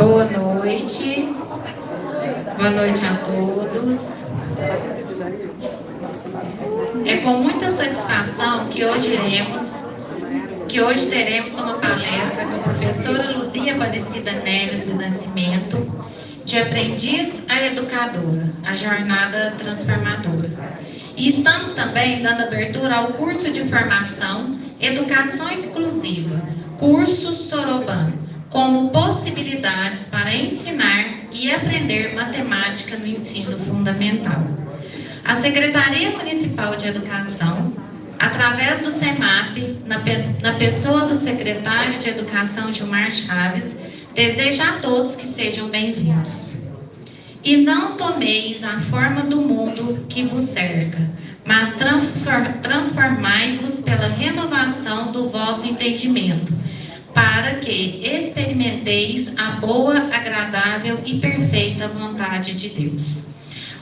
Boa noite a todos. É com muita satisfação que hoje teremos uma palestra com a professora Luzia Aparecida Neves do Nascimento, de aprendiz a educadora, a jornada transformadora. E estamos também dando abertura ao curso de formação Educação Inclusiva, curso Soroban, como possibilidades para ensinar e aprender matemática no ensino fundamental. A Secretaria Municipal de Educação, através do SEMAP, na pessoa do secretário de Educação Gilmar Chaves, deseja a todos que sejam bem-vindos. E não tomeis a forma do mundo que vos cerca, mas transformai-vos pela renovação do vosso entendimento, para que experimenteis a boa, agradável e perfeita vontade de Deus.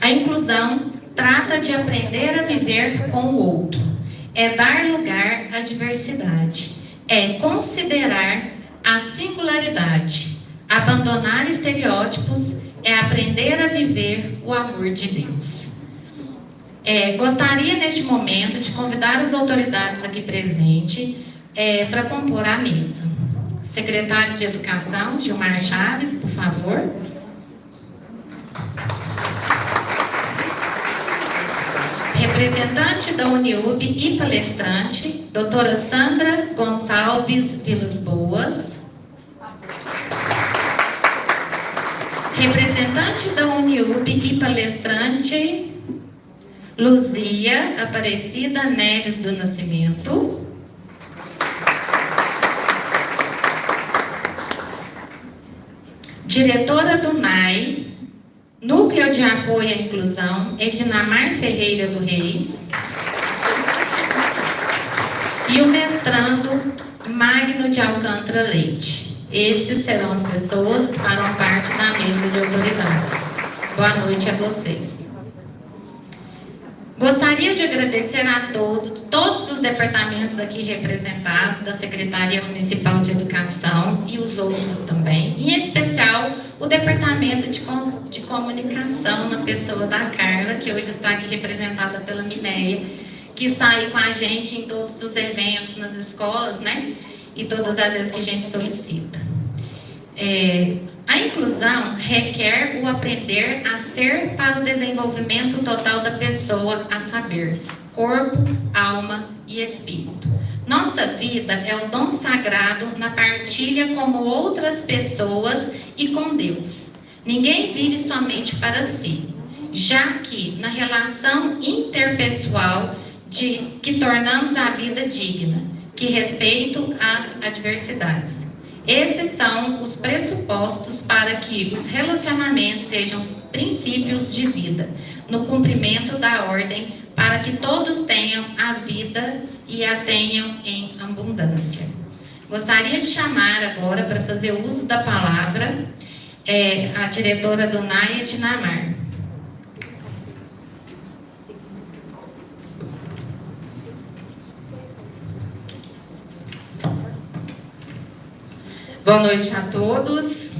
A inclusão trata de aprender a viver com o outro, é dar lugar à diversidade, é considerar a singularidade, abandonar estereótipos, é aprender a viver o amor de Deus. Gostaria neste momento de convidar as autoridades aqui presentes para compor a mesa. Secretário de Educação, Gilmar Chaves, por favor. Representante da Uniub e palestrante, doutora Sandra Gonçalves Vilas Boas. Representante da Uniub e palestrante, Luzia Aparecida Neves do Nascimento. Diretora do NAI, Núcleo de Apoio à Inclusão, Edinamar Ferreira do Reis. E o mestrando Magno de Alcântara Leite. Esses serão as pessoas que farão parte da mesa de autoridades. Boa noite a vocês. Gostaria de agradecer a todos os departamentos aqui representados, da Secretaria Municipal de Educação e os outros também, em especial o Departamento de Comunicação, na pessoa da Carla, que hoje está aqui representada pela Mineia, que está aí com a gente em todos os eventos nas escolas, né? E todas as vezes que a gente solicita. A inclusão requer o aprender a ser para o desenvolvimento total da pessoa, a saber, corpo, alma e espírito. Nossa vida é o dom sagrado na partilha como outras pessoas e com Deus. Ninguém vive somente para si, já que na relação interpessoal que tornamos a vida digna, que respeito às adversidades. Esses são os pressupostos para que os relacionamentos sejam princípios de vida, no cumprimento da ordem, para que todos tenham a vida e a tenham em abundância. Gostaria de chamar agora, para fazer uso da palavra, a diretora do NAI, Edinamar. Boa noite a todos.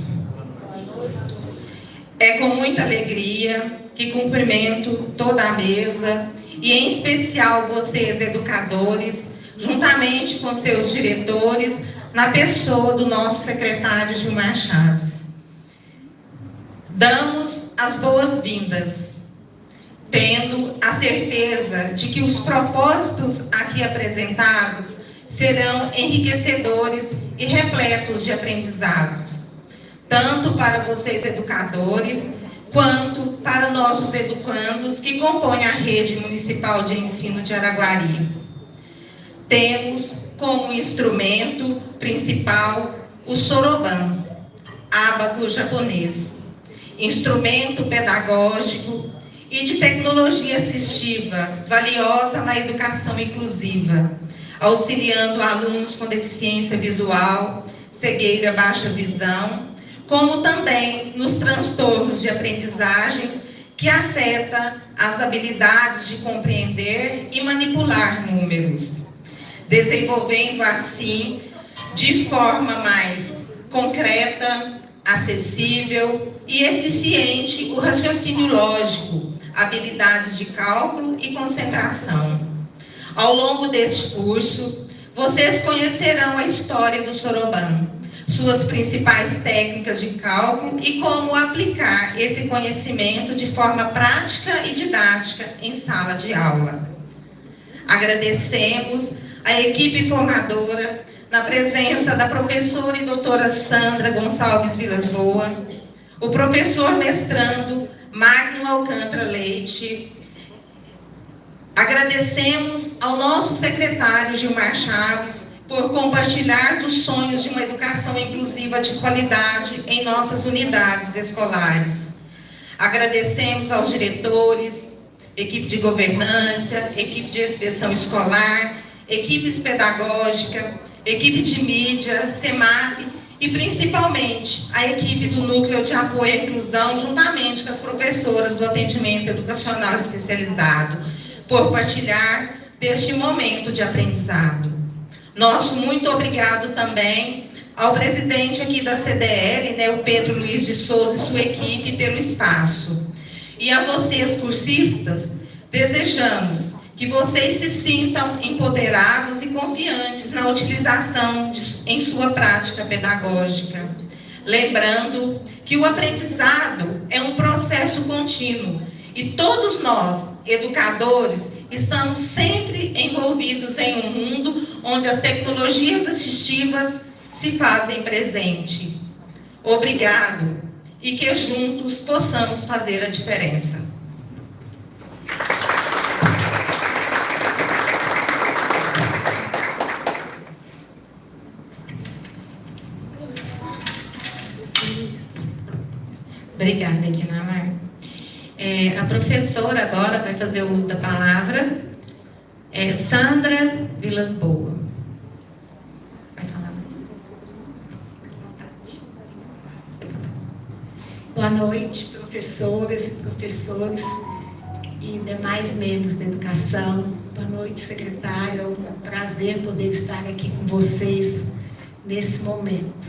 É com muita alegria que cumprimento toda a mesa e em especial vocês, educadores, juntamente com seus diretores, na pessoa do nosso secretário Gilmar Chaves. Damos as boas-vindas, tendo a certeza de que os propósitos aqui apresentados serão enriquecedores e repletos de aprendizados, tanto para vocês educadores, quanto para nossos educandos que compõem a Rede Municipal de Ensino de Araguari. Temos como instrumento principal o Soroban, ábaco japonês, instrumento pedagógico e de tecnologia assistiva, valiosa na educação inclusiva, auxiliando alunos com deficiência visual, cegueira, baixa visão, como também nos transtornos de aprendizagens que afeta as habilidades de compreender e manipular números, desenvolvendo assim, de forma mais concreta, acessível e eficiente o raciocínio lógico, habilidades de cálculo e concentração. Ao longo deste curso, vocês conhecerão a história do Soroban, suas principais técnicas de cálculo e como aplicar esse conhecimento de forma prática e didática em sala de aula. Agradecemos a equipe formadora, na presença da professora e doutora Sandra Gonçalves Vilas Boas, o professor mestrando Magno Alcântara Leite. Agradecemos ao nosso secretário Gilmar Chaves por compartilhar dos sonhos de uma educação inclusiva de qualidade em nossas unidades escolares. Agradecemos aos diretores, equipe de governança, equipe de inspeção escolar, equipes pedagógicas, equipe de mídia, SEMAP e principalmente a equipe do Núcleo de Apoio à Inclusão, juntamente com as professoras do atendimento educacional especializado, por partilhar deste momento de aprendizado. Nosso muito obrigado também ao presidente aqui da CDL, né, o Pedro Luiz de Souza e sua equipe, pelo espaço. E a vocês, cursistas, desejamos que vocês se sintam empoderados e confiantes na utilização em sua prática pedagógica. Lembrando que o aprendizado é um processo contínuo e todos nós, educadores, estamos sempre envolvidos em um mundo onde as tecnologias assistivas se fazem presente. Obrigado e que juntos possamos fazer a diferença. Obrigada, Edinamar. A professora agora vai fazer o uso da palavra, Sandra Vilas Boas. Vai falar. Boa noite, professoras e professores e demais membros da educação. Boa noite, secretária. É um prazer poder estar aqui com vocês nesse momento.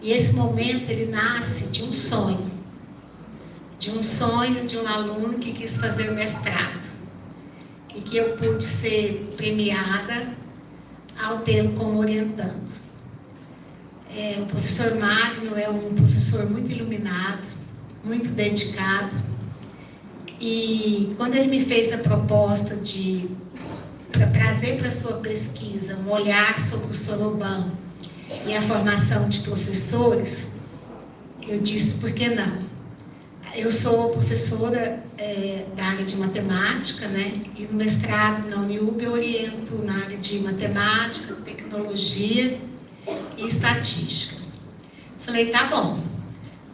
E esse momento, ele nasce de um sonho de um aluno que quis fazer mestrado e que eu pude ser premiada ao tê-lo como orientando. O professor Magno é um professor muito iluminado, muito dedicado, e quando ele me fez a proposta para trazer para a sua pesquisa um olhar sobre o Soroban e a formação de professores, eu disse, por que não? Eu sou professora da área de matemática, né? E no mestrado na Uniub eu oriento na área de matemática, tecnologia e estatística. Falei, tá bom,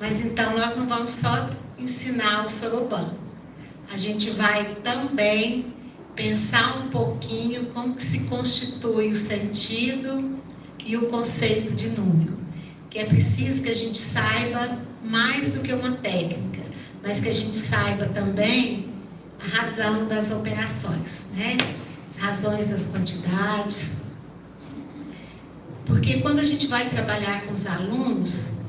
mas então nós não vamos só ensinar o Soroban. A gente vai também pensar um pouquinho como que se constitui o sentido e o conceito de número. Que é preciso que a gente saiba mais do que uma técnica, mas que a gente saiba também a razão das operações, né? As razões das quantidades. Porque quando a gente vai trabalhar com os alunos,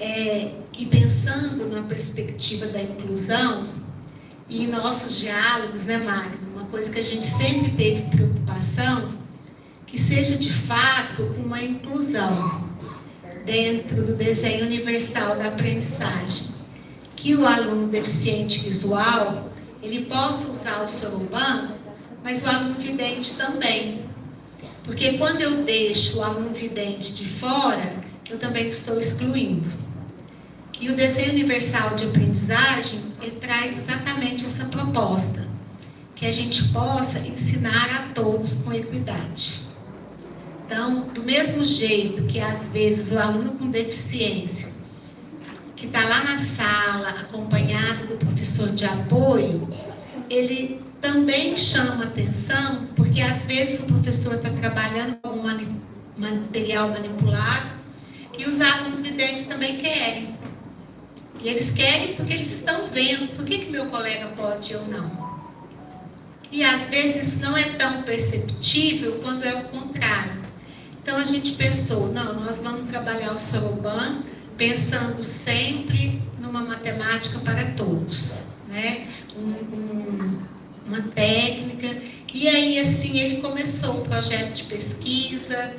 e pensando na perspectiva da inclusão, e em nossos diálogos, né, Magno? Uma coisa que a gente sempre teve preocupação, que seja de fato uma inclusão dentro do desenho universal da aprendizagem, que o aluno deficiente visual, ele possa usar o Soroban, mas o aluno vidente também. Porque quando eu deixo o aluno vidente de fora, eu também estou excluindo. E o desenho universal de aprendizagem, ele traz exatamente essa proposta, que a gente possa ensinar a todos com equidade. Então, do mesmo jeito que às vezes o aluno com deficiência, que está lá na sala, acompanhado do professor de apoio, ele também chama atenção, porque às vezes o professor está trabalhando com material manipulado e os alunos videntes também querem. E eles querem porque eles estão vendo, por que meu colega pode e eu não? E às vezes não é tão perceptível quando é o contrário. Então a gente pensou, não, nós vamos trabalhar o Soroban pensando sempre numa matemática para todos, né? Uma técnica. E aí, assim, ele começou o projeto de pesquisa,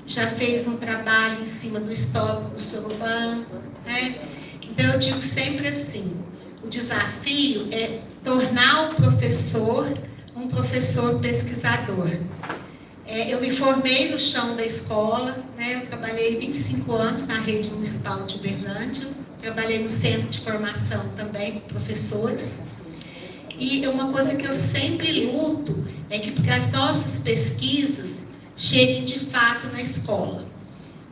já fez um trabalho em cima do histórico do Sorobã, né? Então, eu digo sempre assim, o desafio é tornar o professor um professor pesquisador. Eu me formei no chão da escola, né? Eu trabalhei 25 anos na rede municipal de Uberlândia, trabalhei no centro de formação também com professores. E uma coisa que eu sempre luto é que as nossas pesquisas cheguem de fato na escola.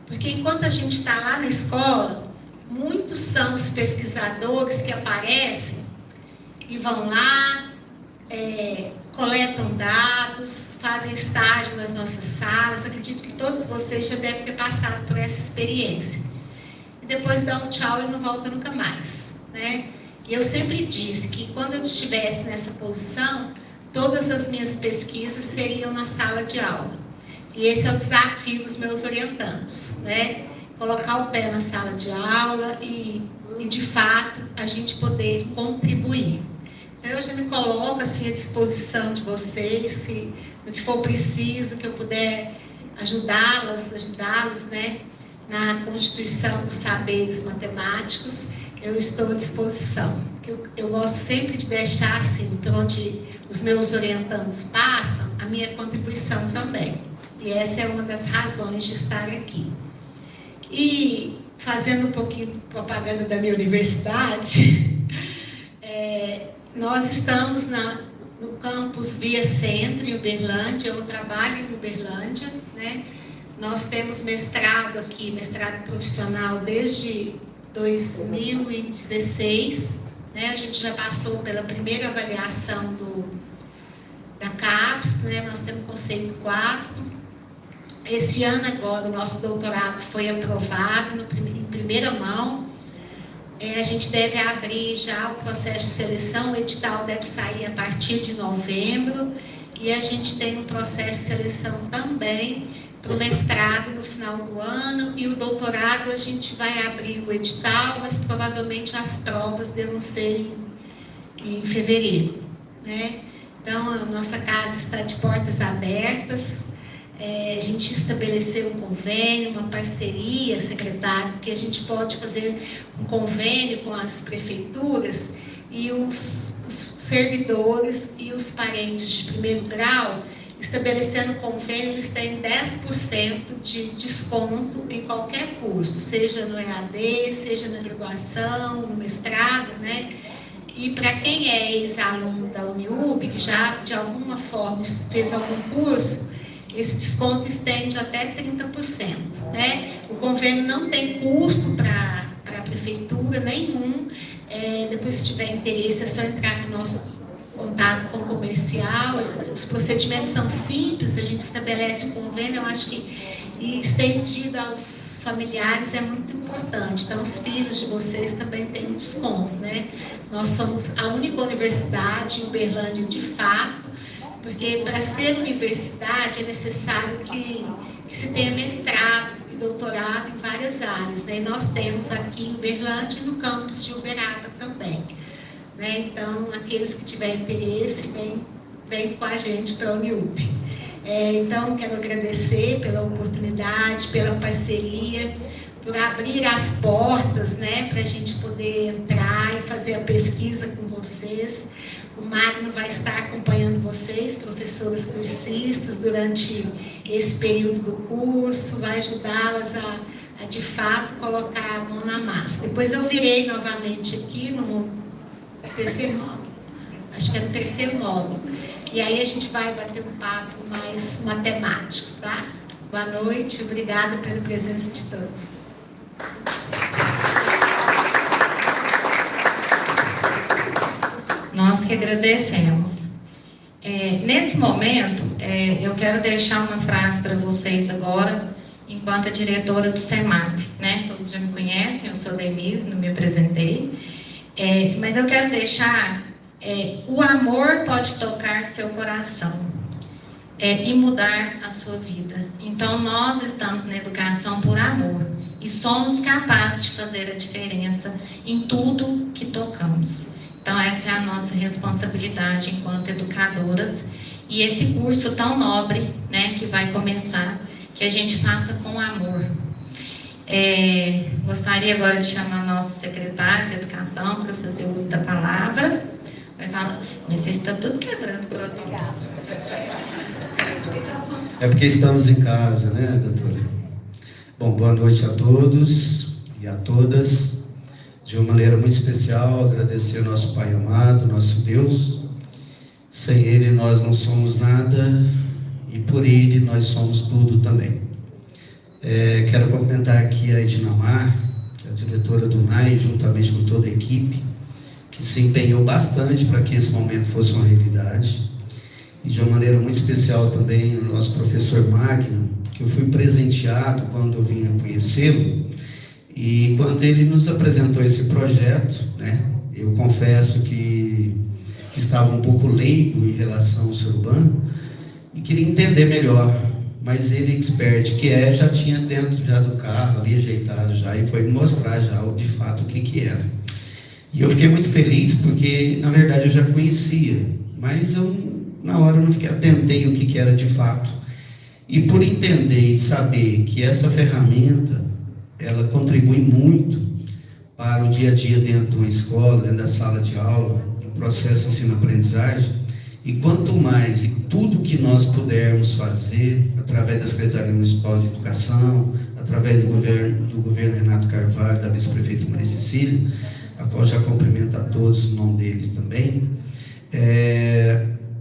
Porque enquanto a gente está lá na escola, muitos são os pesquisadores que aparecem e vão lá, coletam dados, fazem estágio nas nossas salas. Acredito que todos vocês já devem ter passado por essa experiência. E depois dá um tchau e não volta nunca mais, né? E eu sempre disse que quando eu estivesse nessa posição, todas as minhas pesquisas seriam na sala de aula. E esse é o desafio dos meus orientandos, né? Colocar o pé na sala de aula e de fato, a gente poder contribuir. Então, eu já me coloco assim à disposição de vocês, se no que for preciso, que eu puder ajudá-los, né, na constituição dos saberes matemáticos, eu estou à disposição. Eu gosto sempre de deixar assim, por onde os meus orientandos passam, a minha contribuição também. E essa é uma das razões de estar aqui. E fazendo um pouquinho de propaganda da minha universidade, nós estamos no campus Via Centro, em Uberlândia, eu trabalho em Uberlândia, né? Nós temos mestrado aqui, mestrado profissional desde 2016, né? A gente já passou pela primeira avaliação da CAPES, né? Nós temos conceito 4. Esse ano agora o nosso doutorado foi aprovado em primeira mão. A gente deve abrir já o processo de seleção, o edital deve sair a partir de novembro, e a gente tem um processo de seleção também para o mestrado no final do ano, e o doutorado a gente vai abrir o edital, mas provavelmente as provas devam ser em fevereiro, né? Então, a nossa casa está de portas abertas. A gente estabeleceu um convênio, uma parceria, secretário, que a gente pode fazer um convênio com as prefeituras e os servidores e os parentes de primeiro grau, estabelecendo convênio, eles têm 10% de desconto em qualquer curso, seja no EAD, seja na graduação, no mestrado, né? E para quem é ex-aluno da Uniub, que já de alguma forma fez algum curso, esse desconto estende até 30%, né? O convênio não tem custo para a prefeitura nenhum. Depois, se tiver interesse, é só entrar no nosso contato com o comercial. Os procedimentos são simples, a gente estabelece o convênio, eu acho que estendido aos familiares é muito importante. Então, os filhos de vocês também têm um desconto, né? Nós somos a única universidade em Uberlândia, de fato, porque para ser universidade é necessário que se tenha mestrado e doutorado em várias áreas, né? E nós temos aqui em Uberlândia e no campus de Uberaba também, né? Então, aqueles que tiverem interesse, vem com a gente para a Uniub. Então, quero agradecer pela oportunidade, pela parceria, por abrir as portas, né, para a gente poder entrar e fazer a pesquisa com vocês. O Magno vai estar acompanhando vocês, professoras cursistas, durante esse período do curso, vai ajudá-las a de fato, colocar a mão na massa. Depois eu virei novamente aqui no terceiro módulo, acho que é no terceiro módulo. E aí a gente vai bater um papo mais matemático, tá? Boa noite, obrigada pela presença de todos. Nós que agradecemos. Nesse momento, eu quero deixar uma frase para vocês agora, enquanto a diretora do SEMAP, né? Todos já me conhecem, eu sou Denise, não me apresentei. Mas eu quero deixar, o amor pode tocar seu coração e mudar a sua vida. Então, nós estamos na educação por amor. e somos capazes de fazer a diferença em tudo que tocamos. Então, essa é a nossa responsabilidade enquanto educadoras. E esse curso tão nobre, né, que vai começar, que a gente faça com amor. Gostaria agora de chamar nosso secretário de Educação para fazer uso da palavra. Vai falar, mas vocês estão tudo quebrando o protocolo. É porque estamos em casa, né, doutora? Bom, boa noite a todos e a todas. De uma maneira muito especial, agradecer ao nosso Pai amado, nosso Deus. Sem Ele nós não somos nada e por Ele nós somos tudo também. Quero cumprimentar aqui a Edinamar, que é a diretora do NAI, juntamente com toda a equipe, que se empenhou bastante para que esse momento fosse uma realidade. E de uma maneira muito especial também o nosso professor Magno, que eu fui presenteado quando eu vim a conhecê-lo. E quando ele nos apresentou esse projeto, né, eu confesso que estava um pouco leigo em relação ao Surban e queria entender melhor, mas ele, expert que já tinha dentro já do carro, ali ajeitado já, e foi me mostrar já de fato o que era. E eu fiquei muito feliz porque, na verdade, eu já conhecia, mas na hora eu não fiquei atentei o que era de fato. E por entender e saber que essa ferramenta, ela contribui muito para o dia a dia dentro de uma escola, dentro da sala de aula, no processo ensino-aprendizagem, e quanto mais, e tudo que nós pudermos fazer, através da Secretaria Municipal de Educação, através do governo Renato Carvalho, da vice-prefeita Maria Cecília, a qual já cumprimento a todos, o nome deles também,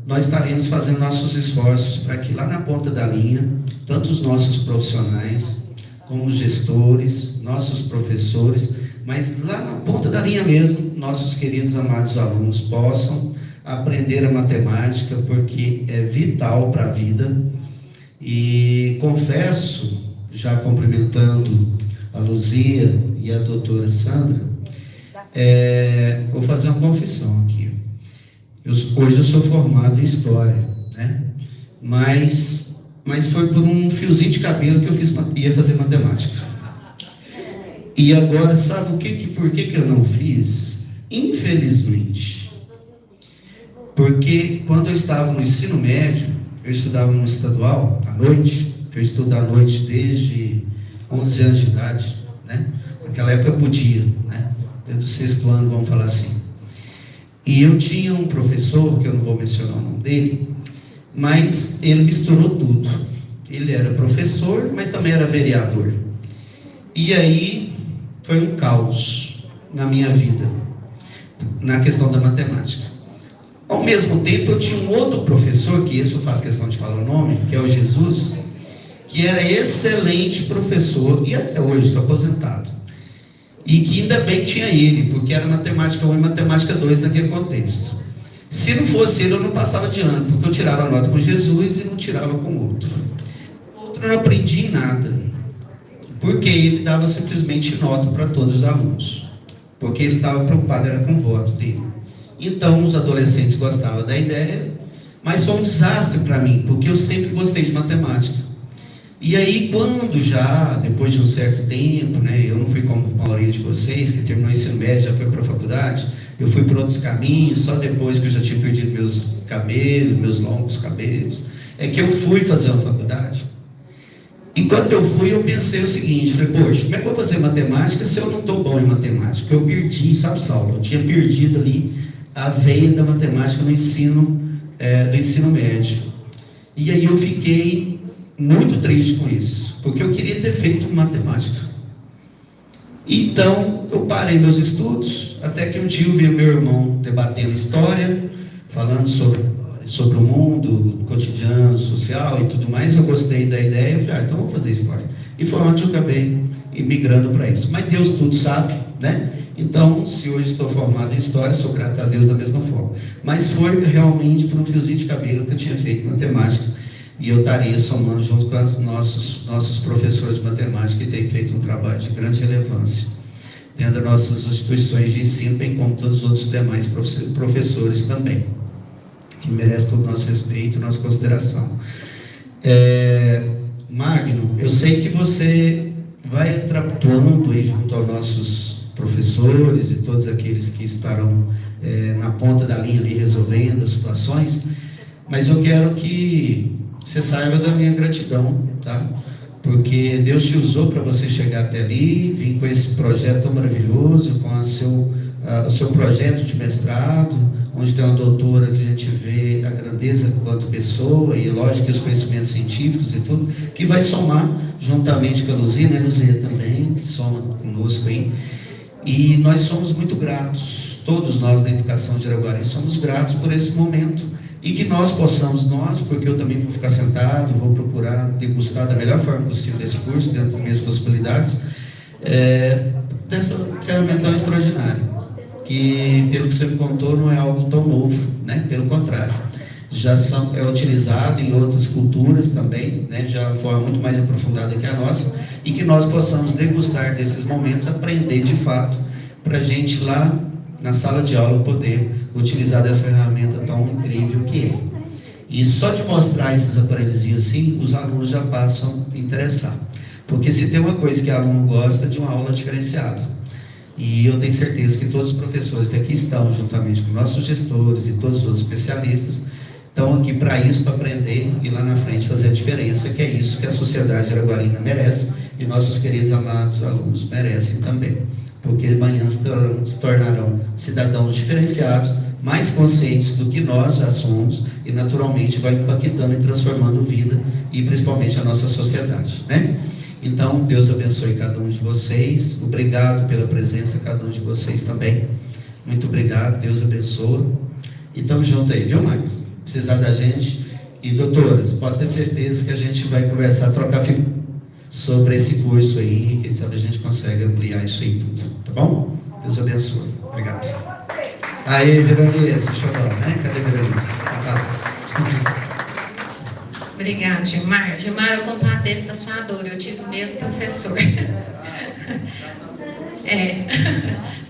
nós estaremos fazendo nossos esforços para que lá na ponta da linha, tanto os nossos profissionais, como os gestores, nossos professores, mas lá na ponta da linha mesmo, nossos queridos amados alunos possam aprender a matemática, porque é vital para a vida. E confesso, já cumprimentando a Luzia e a doutora Sandra, vou fazer uma confissão aqui. Hoje eu sou formado em História, né? Mas foi por um fiozinho de cabelo que eu ia fazer matemática. E agora, sabe por que eu não fiz? Infelizmente. Porque quando eu estava no ensino médio, eu estudava no estadual, à noite, eu estudo à noite desde 11 anos de idade, né? Naquela época eu podia, né? Desde o 6º ano, vamos falar assim. E eu tinha um professor, que eu não vou mencionar o nome dele, mas ele misturou tudo. Ele era professor, mas também era vereador. E aí foi um caos na minha vida, na questão da matemática. Ao mesmo tempo, eu tinha um outro professor, que esse eu faço questão de falar o nome, que é o Jesus, que era excelente professor, e até hoje sou aposentado. E que ainda bem tinha ele, porque era matemática 1 e matemática 2 naquele contexto. Se não fosse ele, eu não passava de ano, porque eu tirava nota com Jesus e não tirava com outro. Outro eu não aprendi nada, porque ele dava simplesmente nota para todos os alunos, porque ele estava preocupado era com o voto dele. Então, os adolescentes gostavam da ideia, mas foi um desastre para mim, porque eu sempre gostei de matemática. E aí, quando já, depois de um certo tempo, né, eu não fui como a maioria de vocês, que terminou o ensino médio, já foi para a faculdade, eu fui por outros caminhos, só depois que eu já tinha perdido meus cabelos, meus longos cabelos, é que eu fui fazer uma faculdade. Enquanto eu fui, eu pensei o seguinte, falei, poxa, como é que eu vou fazer matemática se eu não estou bom em matemática? Eu perdi, sabe, Saulo, eu tinha perdido ali a veia da matemática no ensino, do ensino médio. E aí eu fiquei muito triste com isso, porque eu queria ter feito matemática. Então, eu parei meus estudos, até que um dia eu vi meu irmão debatendo história, falando sobre o mundo, o cotidiano, social e tudo mais. Eu gostei da ideia, eu falei, então vou fazer história. E foi onde eu acabei migrando para isso. Mas Deus tudo sabe, né? Então, se hoje estou formado em história, sou grato a Deus da mesma forma. Mas foi realmente por um fiozinho de cabelo que eu tinha feito matemática, e eu estaria somando junto com os nossos professores de matemática, que têm feito um trabalho de grande relevância dentro das nossas instituições de ensino, bem como todos os outros demais professores também, que merecem todo o nosso respeito e nossa consideração. Magno, eu sei que você vai atuando aí junto aos nossos professores e todos aqueles que estarão na ponta da linha ali resolvendo as situações, mas eu quero que você saiba da minha gratidão, tá? Porque Deus te usou para você chegar até ali, vir com esse projeto tão maravilhoso, com o seu projeto de mestrado, onde tem uma doutora que a gente vê a grandeza quanto pessoa, e lógico que os conhecimentos científicos e tudo, que vai somar juntamente com a Luzia, né, Luzia também, que soma conosco aí, e nós somos muito gratos, todos nós da educação de Araguari somos gratos por esse momento, e que nós possamos, porque eu também vou ficar sentado, vou procurar degustar da melhor forma possível desse curso, dentro das minhas possibilidades, dessa ferramenta extraordinária, que, pelo que você me contou, não é algo tão novo, né? Pelo contrário, já é utilizado em outras culturas também, né? Já de forma muito mais aprofundada que a nossa, e que nós possamos degustar desses momentos, aprender de fato, para a gente lá na sala de aula poder utilizar dessa ferramenta tão incrível que é. E só de mostrar esses aparelhozinhos assim, os alunos já passam a interessar, porque se tem uma coisa que o aluno gosta, de uma aula diferenciada. E eu tenho certeza que todos os professores que aqui estão, juntamente com nossos gestores e todos os outros especialistas, estão aqui para isso, para aprender e lá na frente fazer a diferença, que é isso que a sociedade araguarina merece e nossos queridos amados alunos merecem também. Porque amanhã se tornarão cidadãos diferenciados, mais conscientes do que nós já somos, e naturalmente vai impactando e transformando vida e principalmente a nossa sociedade, né? Então, Deus abençoe cada um de vocês. Obrigado pela presença, cada um de vocês também. Muito obrigado, Deus abençoe. E estamos juntos aí, viu, Marcos? Precisar da gente. E, doutoras, pode ter certeza que a gente vai conversar, trocar figuras sobre esse curso aí. Quem sabe a gente consegue ampliar isso aí tudo, tá bom? Deus abençoe. Obrigado. Aí, Veronice, chorou, né? Cadê a Veronice? Obrigada, Gilmar. Gilmar, eu compadeço da sua dor, eu tive o mesmo professor.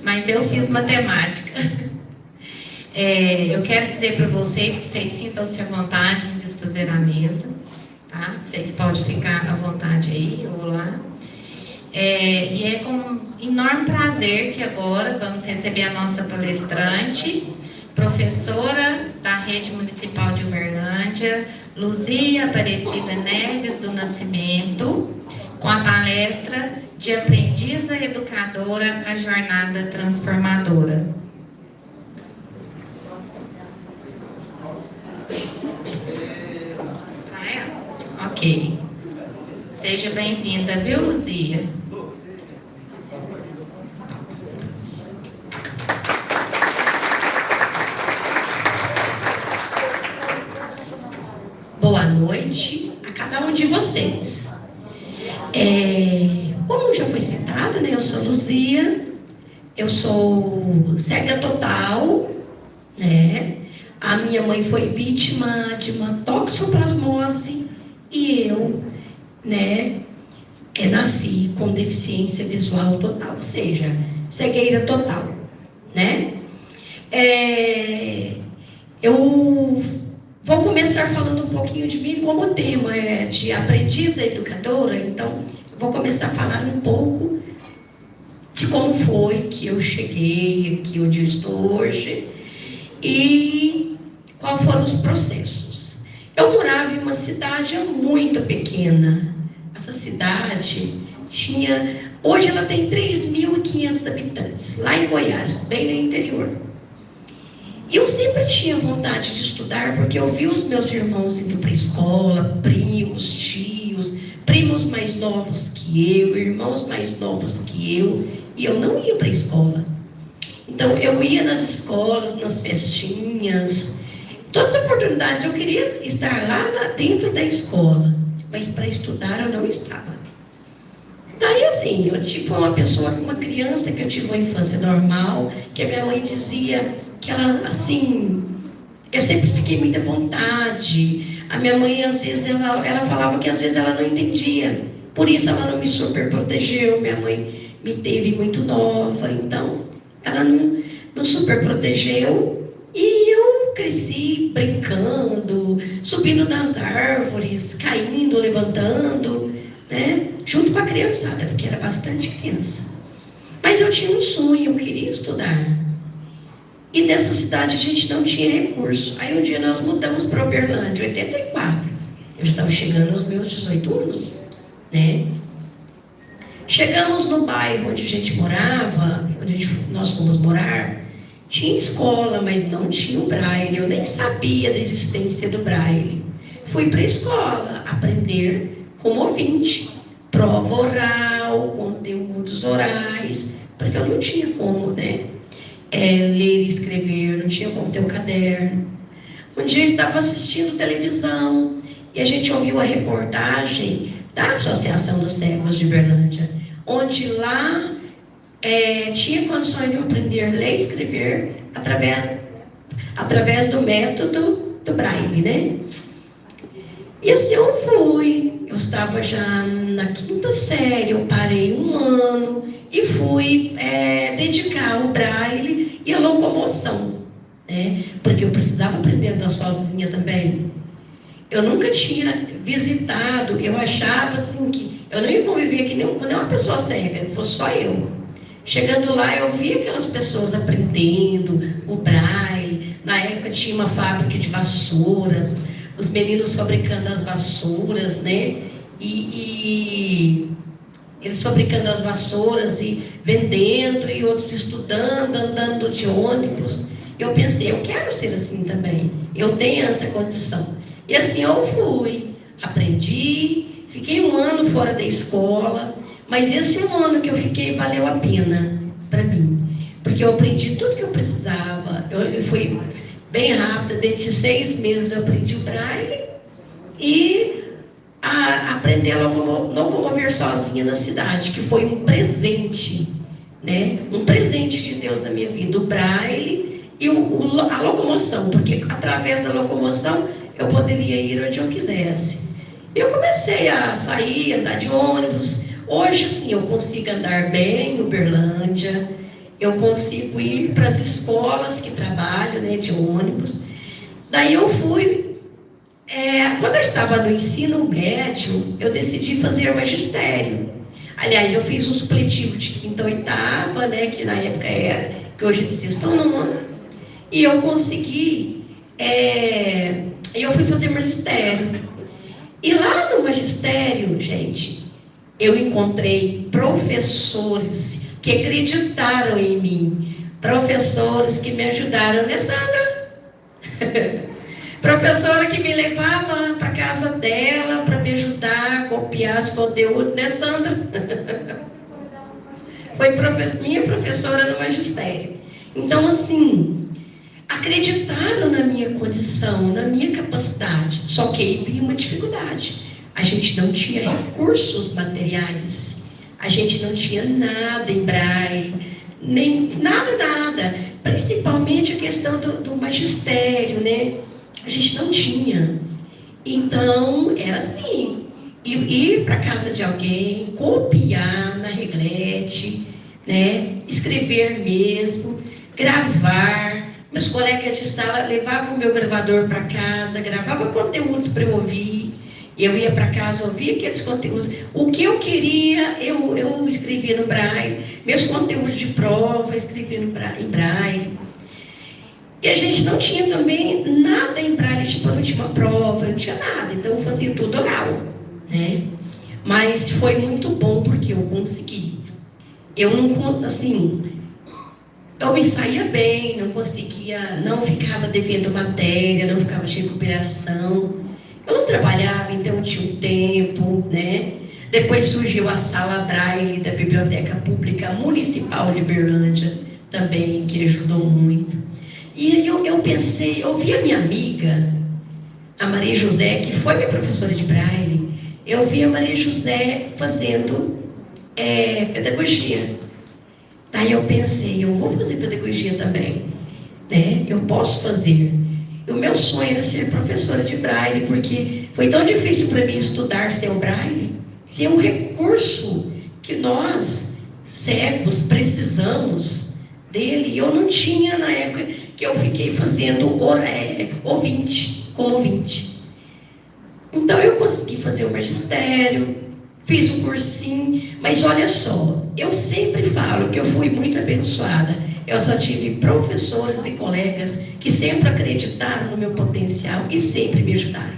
Mas eu fiz matemática. Eu quero dizer para vocês que vocês sintam-se à vontade em desfazer a mesa, tá? Vocês podem ficar à vontade aí ou lá. E é com enorme prazer que agora vamos receber a nossa palestrante, professora da Rede Municipal de Uberlândia, Luzia Aparecida Neves do Nascimento, com a palestra de Aprendiz a Educadora, a Jornada Transformadora. Ok. Seja bem-vinda, viu, Luzia? Boa noite a cada um de vocês. Como já foi citado, né, eu sou Luzia, eu sou cega total, né? A minha mãe foi vítima de uma toxoplasmose e eu, né, nasci com deficiência visual total, ou seja, cegueira total, né? Eu vou começar falando um pouquinho de mim, como o tema é de aprendiz a educadora, então vou começar a falar um pouco de como foi que eu cheguei aqui onde eu estou hoje e quais foram os processos. Eu morava em uma cidade muito pequena. Essa cidade hoje ela tem 3.500 habitantes, lá em Goiás, bem no interior. E eu sempre tinha vontade de estudar, porque eu vi os meus irmãos indo para a escola, primos, tios, primos mais novos que eu, irmãos mais novos que eu, e eu não ia para a escola. Então, eu ia nas escolas, nas festinhas, todas as oportunidades, eu queria estar lá dentro da escola, mas para estudar eu não estava. Daí, assim, eu fui uma criança que eu tive uma infância normal, que a minha mãe dizia que ela, assim, eu sempre fiquei muito à vontade. A minha mãe, às vezes, ela falava que às vezes ela não entendia, por isso ela não me super protegeu. Minha mãe me teve muito nova, então ela não super protegeu, e eu cresci brincando, subindo nas árvores, caindo, levantando, né? junto com a criançada, porque era bastante criança. Mas eu tinha um sonho, eu queria estudar. E nessa cidade a gente não tinha recurso. Aí um dia nós mudamos para Uberlândia, em 84. Eu estava chegando aos meus 18 anos, né? Chegamos no bairro onde a gente morava, nós fomos morar, tinha escola, mas não tinha o braille. Eu nem sabia da existência do braille. Fui para a escola aprender como ouvinte, prova oral, conteúdos orais, porque eu não tinha como, né? Ler e escrever, não tinha como ter um caderno. Um dia eu estava assistindo televisão e a gente ouviu a reportagem da Associação dos Cegos de Uberlândia, onde lá tinha condições de eu aprender a ler e escrever através do método do braille, né? E assim eu fui. Eu estava já na 5ª série, eu parei um ano e fui dedicar o braille e a locomoção, né? Porque eu precisava aprender a andar sozinha também. Eu nunca tinha visitado, eu achava assim que eu não ia conviver aqui nem uma pessoa cega, fosse só eu. Chegando lá, eu via aquelas pessoas aprendendo o braille. Na época tinha uma fábrica de vassouras, os meninos fabricando as vassouras, né? E eles fabricando as vassouras e vendendo, e outros estudando, andando de ônibus. Eu pensei, eu quero ser assim também. Eu tenho essa condição. E assim eu fui, aprendi, fiquei um ano fora da escola, mas esse um ano que eu fiquei valeu a pena para mim, porque eu aprendi tudo que eu precisava. Eu fui bem rápida, dentro de 6 meses eu aprendi o braille e aprender a locomover sozinha na cidade, que foi um presente, né? Um presente de Deus na minha vida, o braille e a locomoção, porque através da locomoção eu poderia ir onde eu quisesse. Eu comecei a sair, andar de ônibus. Hoje, assim, eu consigo andar bem em Uberlândia, eu consigo ir para as escolas que trabalho, né, de ônibus. Daí eu fui, quando eu estava no ensino médio, eu decidi fazer magistério. Aliás, eu fiz um supletivo de 5ª, 8ª, né, que na época era, que hoje é 6ª, 9ª, e eu consegui, eu fui fazer magistério. E lá no magistério, gente, eu encontrei professores que acreditaram em mim, professores que me ajudaram, né, Sandra? Professora que me levava para casa dela para me ajudar a copiar os conteúdos, né, Sandra? Foi minha professora no magistério. Então, assim, acreditaram na minha condição, na minha capacidade. Só que aí vinha uma dificuldade. A gente não tinha recursos materiais. A gente não tinha nada em braille, nem nada. Principalmente a questão do magistério, né? A gente não tinha. Então, era assim, ir para casa de alguém, copiar na reglete, né? Escrever mesmo, gravar. Meus colegas de sala levavam o meu gravador para casa, gravava conteúdos para eu ouvir. Eu ia para casa, ouvia aqueles conteúdos. O que eu queria, eu escrevia no braille. Meus conteúdos de prova, escrevia em braille. E a gente não tinha também nada em braille, tipo, não tinha uma prova, não tinha nada. Então eu fazia tudo oral, né? Mas foi muito bom porque eu consegui. Eu não, assim, eu me saía bem, não conseguia, não ficava devendo matéria, não ficava de recuperação. Eu não trabalhava, então tinha um tempo, né? Depois surgiu a sala braille da Biblioteca Pública Municipal de Uberlândia, também, que ajudou muito. E aí eu pensei, eu vi a minha amiga, a Maria José, que foi minha professora de braille, eu vi a Maria José fazendo pedagogia. Daí eu pensei, eu vou fazer pedagogia também, né? Eu posso fazer. O meu sonho era ser professora de braille, porque foi tão difícil para mim estudar sem o braille, sem um recurso que nós, cegos, precisamos dele. E eu não tinha na época que eu fiquei fazendo ouvinte, como ouvinte. Então eu consegui fazer o magistério, fiz um cursinho, mas olha só, eu sempre falo que eu fui muito abençoada. Eu só tive professores e colegas que sempre acreditaram no meu potencial e sempre me ajudaram.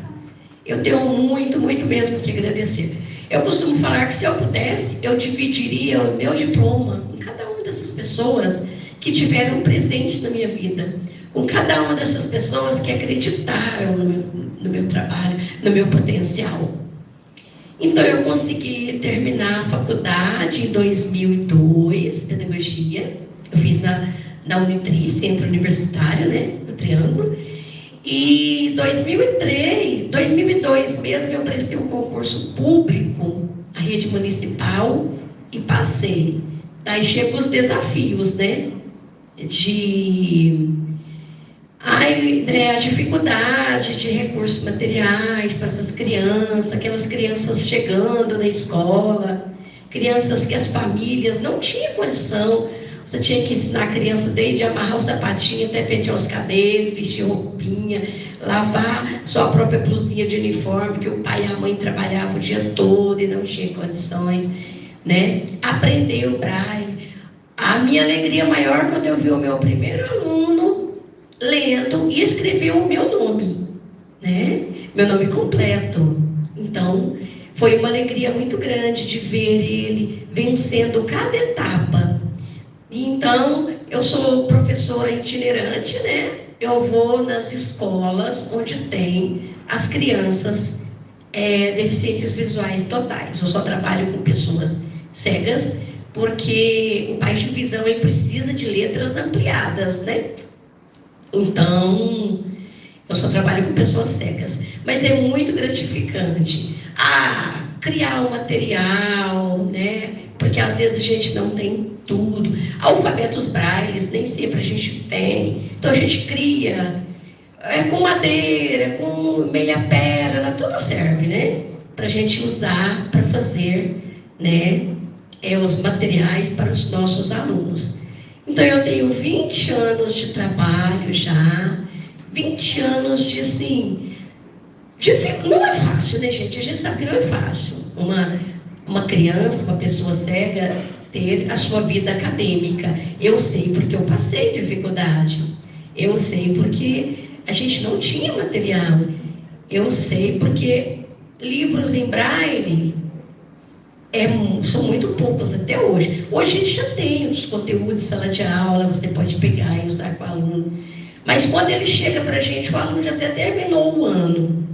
Eu tenho muito, muito mesmo que agradecer. Eu costumo falar que se eu pudesse, eu dividiria o meu diploma com cada uma dessas pessoas que tiveram presentes na minha vida, com cada uma dessas pessoas que acreditaram no meu trabalho, no meu potencial. Então eu consegui terminar a faculdade em 2002, pedagogia. Eu fiz na Unitri, Centro Universitário, né, do Triângulo. E em 2002 mesmo, eu prestei um concurso público, a rede municipal, e passei. Daí chegam os desafios, né? A dificuldade de recursos materiais para essas crianças, aquelas crianças chegando na escola, crianças que as famílias não tinham condição. Você tinha que ensinar a criança desde amarrar o sapatinho até pentear os cabelos, vestir roupinha, lavar sua própria blusinha de uniforme, que o pai e a mãe trabalhavam o dia todo e não tinha condições, né? Aprender o braille. A minha alegria maior quando eu vi o meu primeiro aluno lendo e escreveu o meu nome, né? Meu nome completo. Então, foi uma alegria muito grande de ver ele vencendo cada etapa. Então, eu sou professora itinerante, né? Eu vou nas escolas onde tem as crianças deficientes visuais totais. Eu só trabalho com pessoas cegas, porque o baixo de visão ele precisa de letras ampliadas, né? Então, eu só trabalho com pessoas cegas. Mas é muito gratificante criar o material, né? Porque às vezes a gente não tem tudo. Alfabetos brailles, nem sempre a gente tem. Então a gente cria, com madeira, com meia pérola, tudo serve, né? Para a gente usar, para fazer, né? Os materiais para os nossos alunos. Então eu tenho 20 anos de trabalho já, 20 anos de assim... Não é fácil, né, gente? A gente sabe que não é fácil. Uma criança, uma pessoa cega, ter a sua vida acadêmica. Eu sei porque eu passei dificuldade. Eu sei porque a gente não tinha material. Eu sei porque livros em braille são muito poucos até hoje. Hoje a gente já tem os conteúdos de sala de aula, você pode pegar e usar com o aluno. Mas quando ele chega para a gente, o aluno já até terminou o ano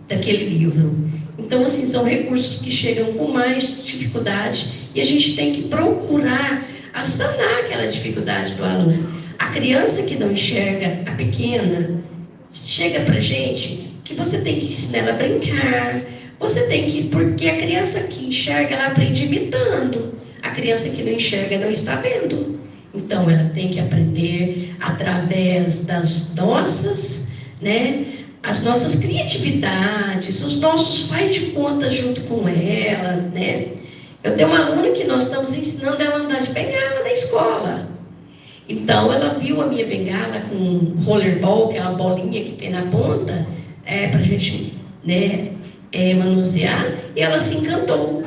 daquele livro. Então, assim, são recursos que chegam com mais dificuldade e a gente tem que procurar sanar aquela dificuldade do aluno. A criança que não enxerga, a pequena, chega para a gente que você tem que ensinar ela a brincar, porque a criança que enxerga, ela aprende imitando. A criança que não enxerga não está vendo. Então, ela tem que aprender através das nossas, né? As nossas criatividades, os nossos faz de conta junto com elas, né? Eu tenho uma aluna que nós estamos ensinando ela a andar de bengala na escola. Então, ela viu a minha bengala com rollerball, que é uma bolinha que tem na ponta, para a gente, né, manusear, e ela se encantou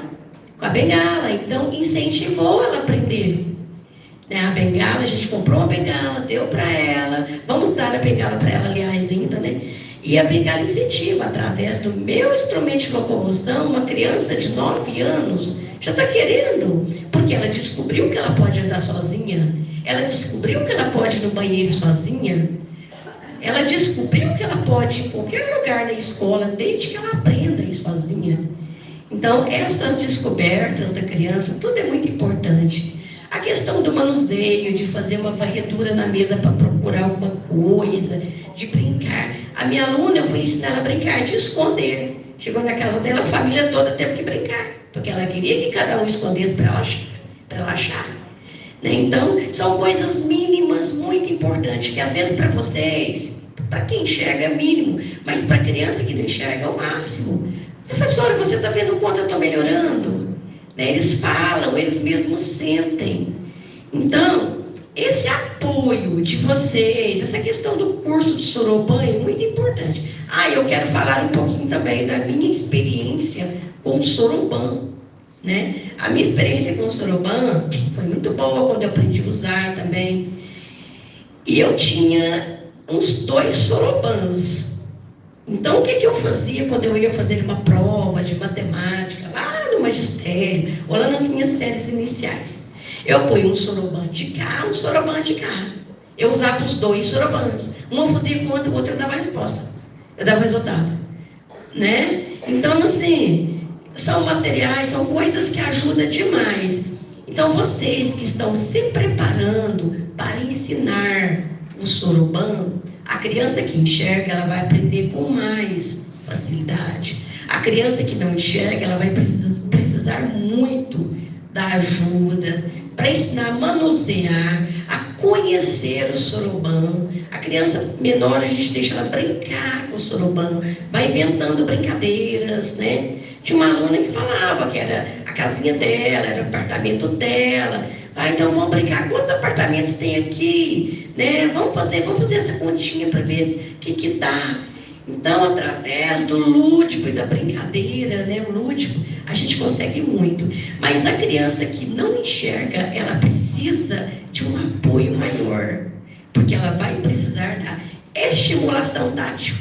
com a bengala. Então, incentivou ela a aprender. A bengala, a gente comprou uma bengala, deu para ela, vamos dar a bengala para ela, aliás, ainda, né? E a bengala incentiva, através do meu instrumento de locomoção, uma criança de 9 anos já está querendo, porque ela descobriu que ela pode andar sozinha, ela descobriu que ela pode ir no banheiro sozinha, ela descobriu que ela pode ir em qualquer lugar na escola, desde que ela aprenda a ir sozinha. Então, essas descobertas da criança, tudo é muito importante. A questão do manuseio, de fazer uma varredura na mesa para procurar alguma coisa, de brincar. A minha aluna, eu fui ensinar ela a brincar de esconder. Chegou na casa dela, a família toda teve que brincar, porque ela queria que cada um escondesse para ela achar. Né? Então, são coisas mínimas, muito importantes, que às vezes para vocês, para quem enxerga é mínimo, mas para a criança que não enxerga é o máximo. Professora, você está vendo o quanto eu estou melhorando? Eles falam, eles mesmos sentem. Então, esse apoio de vocês, essa questão do curso de Soroban é muito importante. Eu quero falar um pouquinho também da minha experiência com o Soroban, né? A minha experiência com o Soroban foi muito boa quando eu aprendi a usar também. E eu tinha uns 2 Sorobans. Então, o que eu fazia quando eu ia fazer uma prova de matemática, lá no magistério, ou lá nas minhas séries iniciais? Eu punha um Soroban de cá, um Soroban de cá. Eu usava os 2 Sorobans. Um eu fazia conta, o outro eu dava a resposta. Eu dava o resultado. Né? Então, assim, são materiais, são coisas que ajudam demais. Então, vocês que estão se preparando para ensinar o Soroban, a criança que enxerga, ela vai aprender com mais facilidade. A criança que não enxerga, ela vai precisar muito da ajuda para ensinar a manusear, a conhecer o Soroban. A criança menor, a gente deixa ela brincar com o Soroban, vai inventando brincadeiras, né? Tinha uma aluna que falava que era a casinha dela, era o apartamento dela. Então vamos brincar, quantos apartamentos tem aqui? Né? Vamos fazer essa continha para ver o que dá. Então, através do lúdico e da brincadeira, né, o lúdico, a gente consegue muito. Mas a criança que não enxerga, ela precisa de um apoio maior, porque ela vai precisar da estimulação tátil,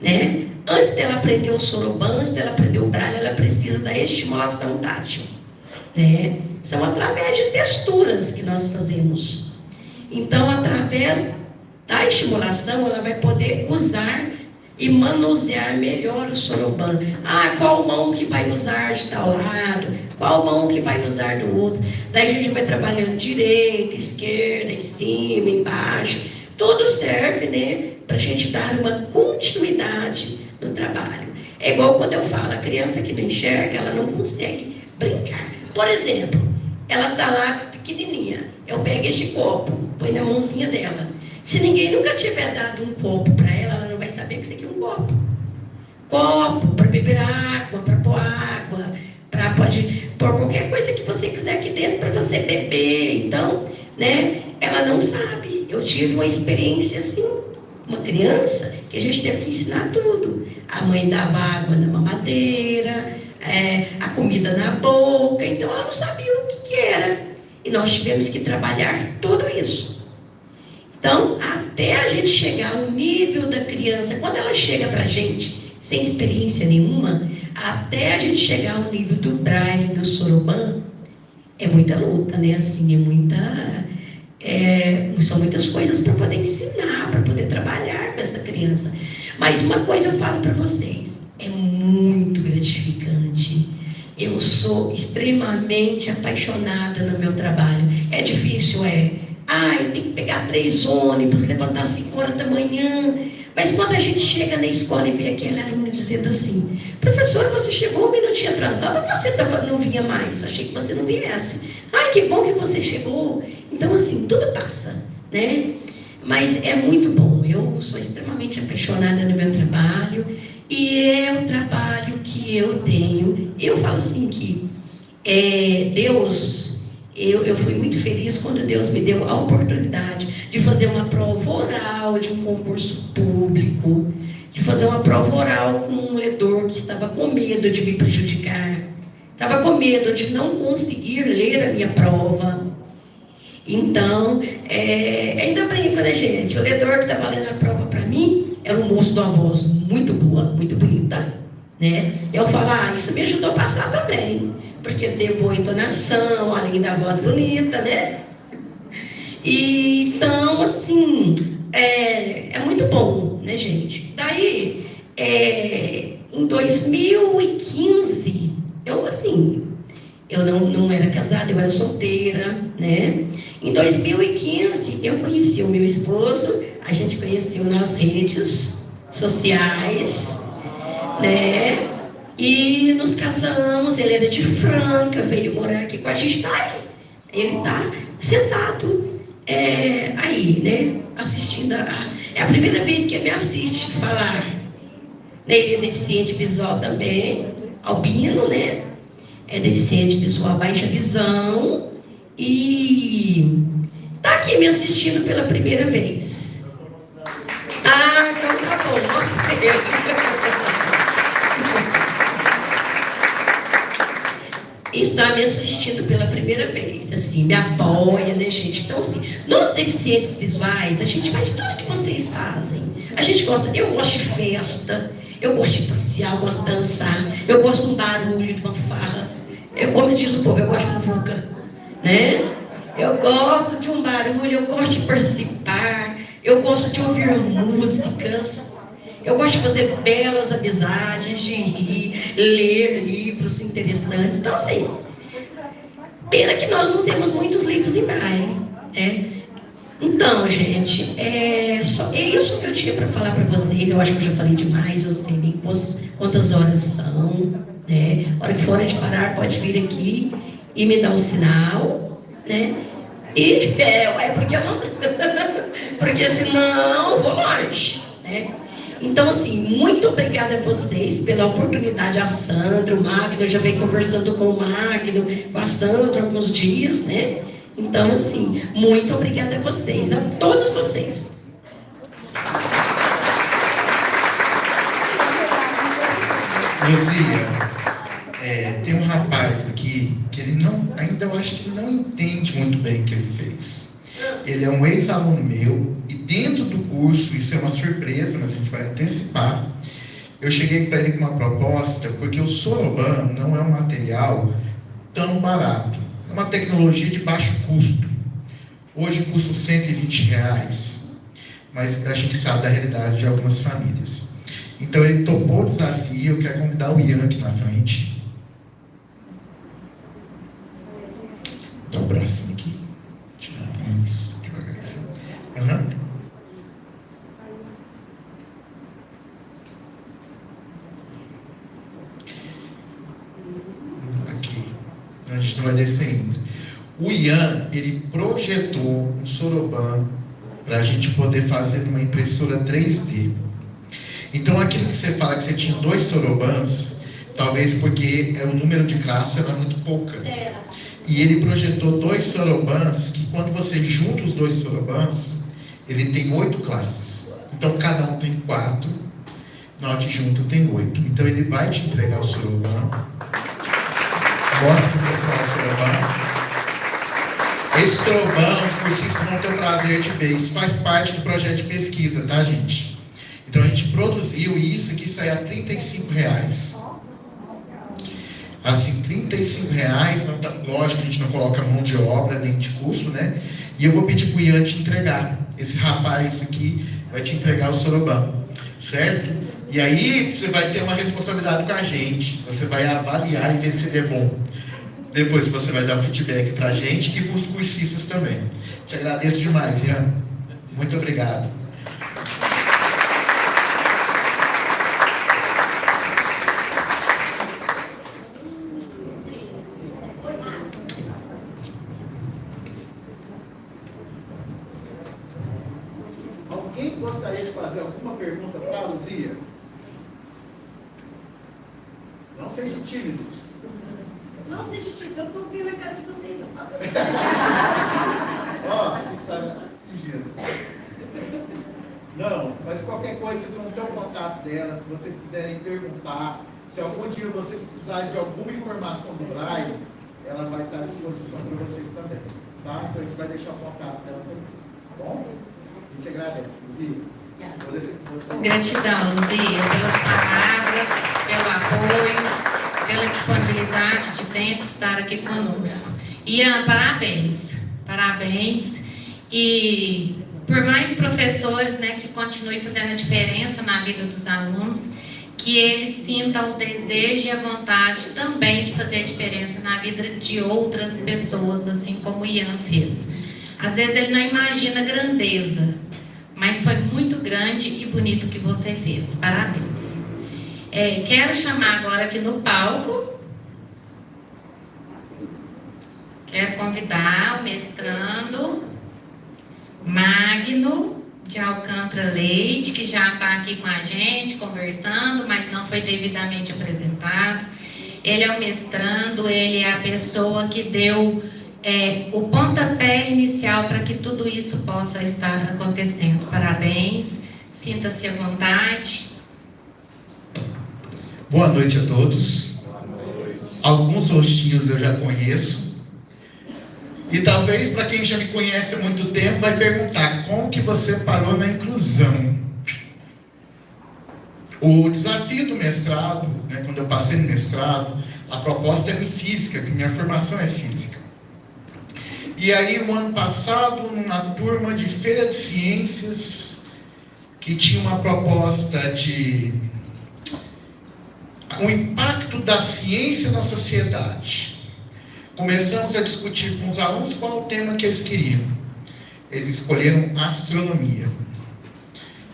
né? Antes dela aprender o Soroban, antes dela aprender o Braille, ela precisa da estimulação tátil, né? São através de texturas que nós fazemos. Então, através da estimulação, ela vai poder usar e manusear melhor o Soroban. Qual mão que vai usar de tal lado, qual mão que vai usar do outro. Daí a gente vai trabalhando direita, esquerda, em cima, embaixo. Tudo serve, né, para a gente dar uma continuidade no trabalho. É igual quando eu falo, a criança que não enxerga, ela não consegue brincar. Por exemplo, ela está lá pequenininha, eu pego este copo, põe na mãozinha dela. Se ninguém nunca tiver dado um copo para ela, ela não vai saber que isso aqui é um copo. Copo para beber água, para pôr água, pode pôr qualquer coisa que você quiser aqui dentro para você beber. Então, né, ela não sabe. Eu tive uma experiência assim, uma criança, que a gente teve que ensinar tudo. A mãe dava água na mamadeira, a comida na boca, então ela não sabia o que era. E nós tivemos que trabalhar tudo isso. Então, até a gente chegar ao nível da criança, quando ela chega para a gente, sem experiência nenhuma, até a gente chegar ao nível do Braille, do Soroban, é muita luta, né? Assim, são muitas coisas para poder ensinar, para poder trabalhar com essa criança. Mas uma coisa eu falo para vocês, é muito gratificante. Eu sou extremamente apaixonada no meu trabalho. É difícil, eu tenho que pegar 3 ônibus, levantar às 5 horas da manhã. Mas quando a gente chega na escola e vê aquele aluno dizendo assim: professora, você chegou 1 minutinho atrasado, ou você não vinha mais? Achei que você não viesse. Que bom que você chegou. Então, assim, tudo passa, né? Mas é muito bom. Eu sou extremamente apaixonada no meu trabalho. E é o trabalho que eu tenho. Eu falo assim que Deus... Eu fui muito feliz quando Deus me deu a oportunidade de fazer uma prova oral de um concurso público, de fazer uma prova oral com um ledor que estava com medo de me prejudicar, estava com medo de não conseguir ler a minha prova. Então, ainda brinco, né, gente? O ledor que estava lendo a prova para mim era um moço de uma voz muito boa, muito bonita, né? Eu falo, isso me ajudou a passar também. Porque tem boa entonação, além da voz bonita, né? E, então, assim, é muito bom, né, gente? Daí, em 2015, eu não era casada, eu era solteira, né? Em 2015, eu conheci o meu esposo, a gente conheceu nas redes sociais, né? E nos casamos, ele era de Franca, veio morar aqui com a gente, ele está sentado aí, né, assistindo, é a primeira vez que ele me assiste falar, né, ele é deficiente visual também, albino, né, é deficiente visual, baixa visão, e está aqui me assistindo pela primeira vez? Ah, então tá bom, mostra primeiro. Está me assistindo pela primeira vez, assim, me apoia, né, gente? Então, assim, nós deficientes visuais, a gente faz tudo que vocês fazem. A gente gosta, eu gosto de festa, eu gosto de passear, eu gosto de dançar, eu gosto de um barulho, de uma farra. Como diz o povo, eu gosto de muvuca, né? Eu gosto de um barulho, eu gosto de participar, eu gosto de ouvir músicas. Eu gosto de fazer belas amizades, de rir, ler livros interessantes. Então, assim, pena que nós não temos muitos livros em braille, né? Então, gente, é isso que eu tinha para falar para vocês. Eu acho que eu já falei demais, eu não sei nem quantas horas são, né? A hora que for de parar, pode vir aqui e me dar um sinal, né? E porque eu não... porque senão eu vou longe, né? Então, assim, muito obrigada a vocês pela oportunidade, a Sandra, o Magno, eu já venho conversando com o Magno, com a Sandra há alguns dias, né? Então, assim, muito obrigada a vocês, a todos vocês. Luzia, tem um rapaz aqui que ele não, ainda eu acho que ele não entende muito bem o que ele fez. Ele é um ex-aluno meu e dentro do curso, isso é uma surpresa, mas a gente vai antecipar. Eu cheguei para ele com uma proposta, porque o Soroban não é um material tão barato. É uma tecnologia de baixo custo. Hoje custa R$120, mas a gente sabe da realidade de algumas famílias. Então ele topou o desafio, eu quero convidar o Ian aqui na frente. Dá o bracinho aqui. Isso, devagarzinho. Uhum. Aqui. A gente não vai descer ainda. O Ian, ele projetou um Soroban para a gente poder fazer numa impressora 3D. Então, aquilo que você fala que você tinha 2 Sorobans, talvez porque o número de classe era muito pouca. E ele projetou 2 Sorobans, que quando você junta os 2 Sorobans, ele tem 8 classes. Então, cada um tem 4, na hora que junta tem 8. Então, ele vai te entregar o Soroban. Mostra para o pessoal o Soroban. Esses Sorobans, por si, vocês vão ter o prazer de ver. Isso faz parte do projeto de pesquisa, tá, gente? Então, a gente produziu isso aqui, sai a R$35. Assim, R$35, não tá, lógico que a gente não coloca mão de obra nem de custo, né? E eu vou pedir para o Ian te entregar. Esse rapaz aqui vai te entregar o Soroban, certo? E aí você vai ter uma responsabilidade com a gente. Você vai avaliar e ver se ele é bom. Depois você vai dar feedback para a gente e para os cursistas também. Te agradeço demais, Ian. Muito obrigado. Alguém gostaria de fazer alguma pergunta para a Luzia? Não sejam tímidos. Não seja tímido, eu não vi na cara de vocês, não. Ó, está fingindo. Não, mas qualquer coisa, vocês vão ter o contato dela, se vocês quiserem perguntar, se algum dia vocês precisarem de alguma informação do Braille, ela vai estar à disposição para vocês também, tá? Então a gente vai deixar o contato dela também, tá bom? A gente agradece, Luzia. Gratidão, Luzia, pelas palavras, pelo apoio, pela disponibilidade de tempo de estar aqui conosco. Ian, parabéns, parabéns. E por mais professores, né, que continuem fazendo a diferença na vida dos alunos, que eles sintam o desejo e a vontade também de fazer a diferença na vida de outras pessoas, assim como o Ian fez. Às vezes ele não imagina a grandeza, mas foi muito grande e bonito o que você fez. Parabéns. Quero chamar agora aqui no palco, quero convidar o mestrando Magno de Alcântara Leite, que já está aqui com a gente, conversando, mas não foi devidamente apresentado. Ele é o mestrando, ele é a pessoa que deu o pontapé inicial para que tudo isso possa estar acontecendo. Parabéns, sinta-se à vontade. Boa noite a todos. Alguns rostinhos eu já conheço. E talvez para quem já me conhece há muito tempo vai perguntar como que você parou na inclusão. O desafio do mestrado, né, quando eu passei no mestrado, a proposta era em física, que minha formação é física. E aí, o ano passado, numa turma de feira de ciências, que tinha uma proposta de o impacto da ciência na sociedade. Começamos a discutir com os alunos qual o tema que eles queriam. Eles escolheram astronomia.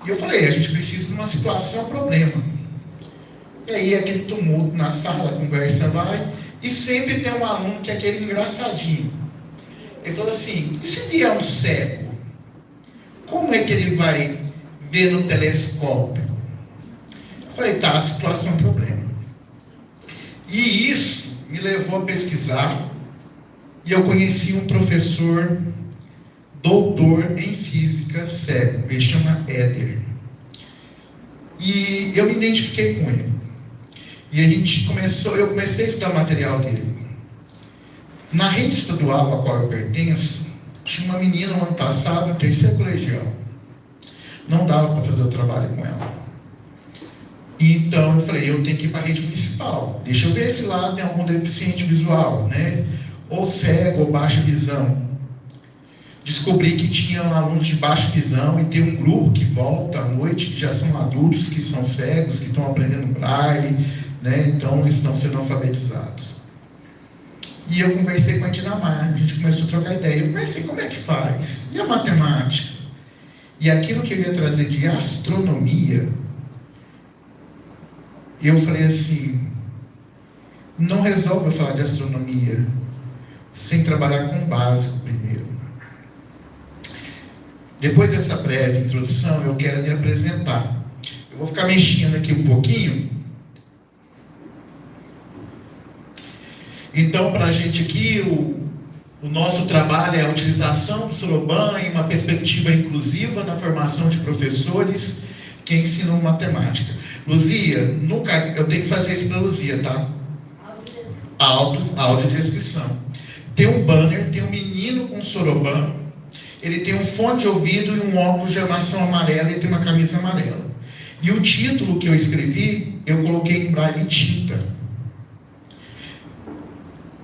E eu falei, a gente precisa de uma situação problema. E aí aquele tumulto na sala, a conversa vai, e sempre tem um aluno que é aquele engraçadinho. Ele falou assim, e se vier um cego? Como é que ele vai ver no telescópio? Eu falei, tá, a situação é um problema. E isso me levou a pesquisar, e eu conheci um professor doutor em física cego, ele chama Éder. E eu me identifiquei com ele. E eu comecei a estudar material dele. Na rede estadual a qual eu pertenço, tinha uma menina no ano passado, no terceiro colegial. Não dava para fazer o trabalho com ela. Então eu falei, eu tenho que ir para a rede municipal. Deixa eu ver se lá tem algum deficiente visual, né? Ou cego, ou baixa visão. Descobri que tinha alunos de baixa visão e tem um grupo que volta à noite, que já são adultos, que são cegos, que estão aprendendo braille, né? Então eles estão sendo alfabetizados. E eu conversei com a Dinamar, a gente começou a trocar ideia. Eu pensei, como é que faz? E a matemática? E aquilo que eu ia trazer de astronomia, eu falei assim, não resolve eu falar de astronomia sem trabalhar com o básico primeiro. Depois dessa breve introdução, eu quero me apresentar. Eu vou ficar mexendo aqui um pouquinho. Então, para a gente aqui, o nosso trabalho é a utilização do Soroban em uma perspectiva inclusiva na formação de professores que ensinam matemática. Luzia, eu tenho que fazer isso para a Luzia, tá? Audiodescrição. Tem um banner, tem um menino com Soroban, ele tem um fone de ouvido e um óculos de armação amarela e tem uma camisa amarela. E o título que eu escrevi, eu coloquei em braille tinta.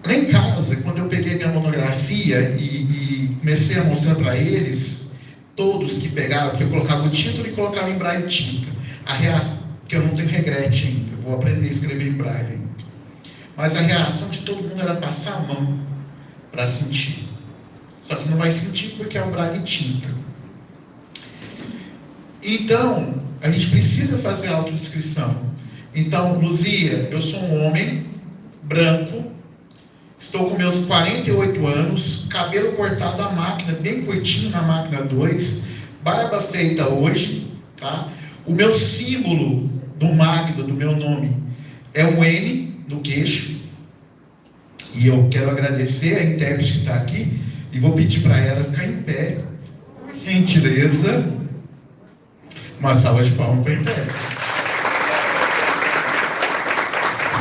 Lá em casa, quando eu peguei minha monografia e comecei a mostrar para eles, todos que pegaram, porque eu colocava o título e colocava em braille tinta. A reação, que eu não tenho regrete ainda, eu vou aprender a escrever em braille. Mas a reação de todo mundo era passar a mão para sentir. Só que não vai sentir porque é o braille tinta. Então, a gente precisa fazer a autodescrição. Então, Luzia, eu sou um homem branco, estou com meus 48 anos, cabelo cortado à máquina, bem curtinho na máquina 2, barba feita hoje, tá? O meu símbolo do Magno, do meu nome, é um M no queixo. E eu quero agradecer a intérprete que está aqui e vou pedir para ela ficar em pé. Por gentileza, uma salva de palmas para a intérprete.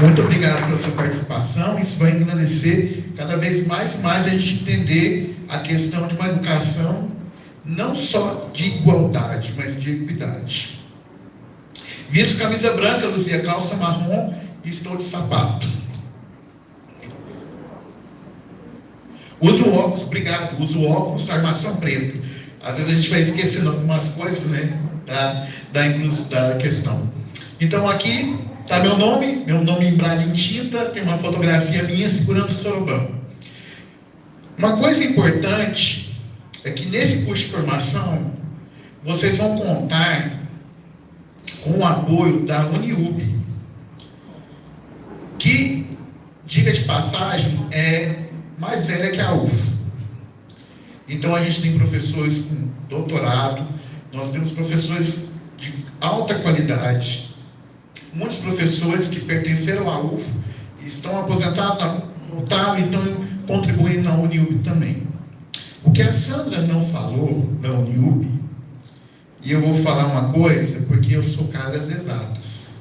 Muito obrigado pela sua participação. Isso vai engrandecer cada vez mais e mais a gente entender a questão de uma educação não só de igualdade, mas de equidade. Visto camisa branca, Luzia, calça marrom e estou de sapato. Uso óculos, obrigado. Uso óculos, armação preta. Às vezes a gente vai esquecendo algumas coisas, né, da questão. Então aqui está meu nome em braille em tinta, tem uma fotografia minha segurando o Soroban. Uma coisa importante é que nesse curso de formação, vocês vão contar com o apoio da Uniub, que, diga de passagem, é mais velha que a UF. Então a gente tem professores com doutorado, nós temos professores de alta qualidade, muitos professores que pertenceram à UF e estão aposentados, voltaram, então contribuem na Uniub também. O que a Sandra não falou da Uniub, e eu vou falar uma coisa, porque eu sou cara das exatas.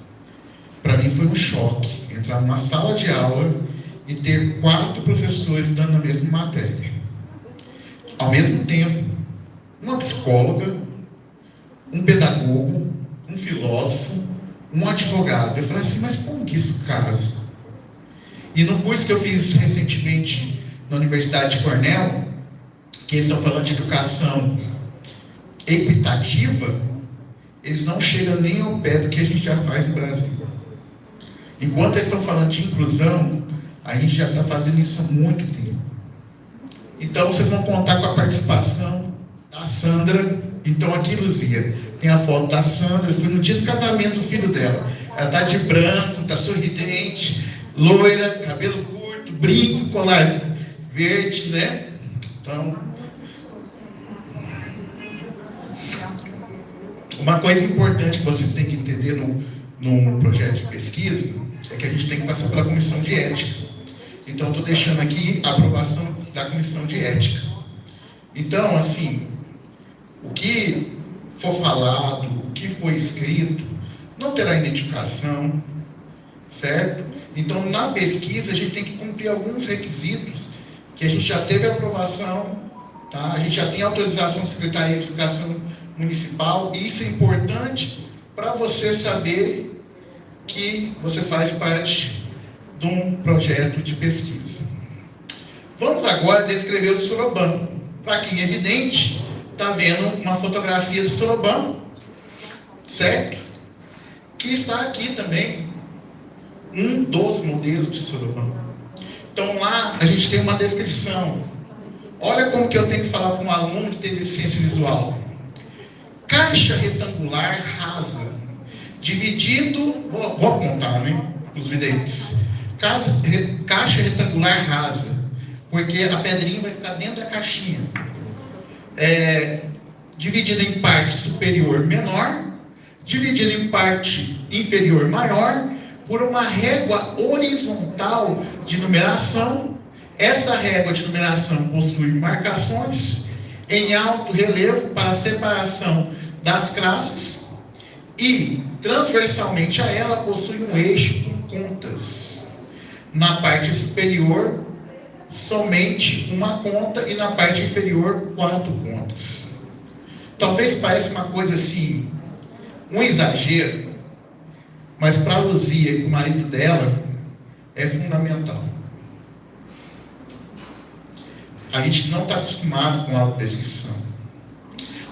Para mim foi um choque entrar numa sala de aula e ter 4 professores dando a mesma matéria. Ao mesmo tempo, uma psicóloga, um pedagogo, um filósofo, um advogado. Eu falei assim, mas como que isso casa? E no curso que eu fiz recentemente na Universidade de Cornell, que eles estão falando de educação equitativa, eles não chegam nem ao pé do que a gente já faz no Brasil. Enquanto eles estão falando de inclusão, a gente já está fazendo isso há muito tempo. Então vocês vão contar com a participação da Sandra. Então aqui, Luzia, tem a foto da Sandra. Eu fui no dia do casamento do filho dela. Ela está de branco, está sorridente, loira, cabelo curto, brinco, colar verde, né? Então, uma coisa importante que vocês têm que entender no projeto de pesquisa é que a gente tem que passar pela comissão de ética. Então, estou deixando aqui a aprovação da comissão de ética. Então, assim, o que for falado, o que for escrito, não terá identificação, certo? Então, na pesquisa, a gente tem que cumprir alguns requisitos que a gente já teve aprovação, tá? A gente já tem autorização da Secretaria de Educação Municipal, e isso é importante para você saber que você faz parte de um projeto de pesquisa. Vamos agora descrever o Soroban. Para quem é evidente, está vendo uma fotografia do Soroban, certo? Que está aqui também, um dos modelos de Soroban. Então lá a gente tem uma descrição. Olha como que eu tenho que falar para um aluno que tem deficiência visual. Caixa retangular rasa, dividido, vou apontar, né, os videntes. Caixa retangular rasa, porque a pedrinha vai ficar dentro da caixinha. Dividida em parte superior menor, dividida em parte inferior maior, por uma régua horizontal de numeração. Essa régua de numeração possui marcações em alto relevo para separação das classes e, transversalmente a ela, possui um eixo com contas. Na parte superior, somente uma conta, e na parte inferior, 4 contas. Talvez pareça uma coisa assim, um exagero, mas para a Luzia e para o marido dela, é fundamental. A gente não está acostumado com a autodescrição.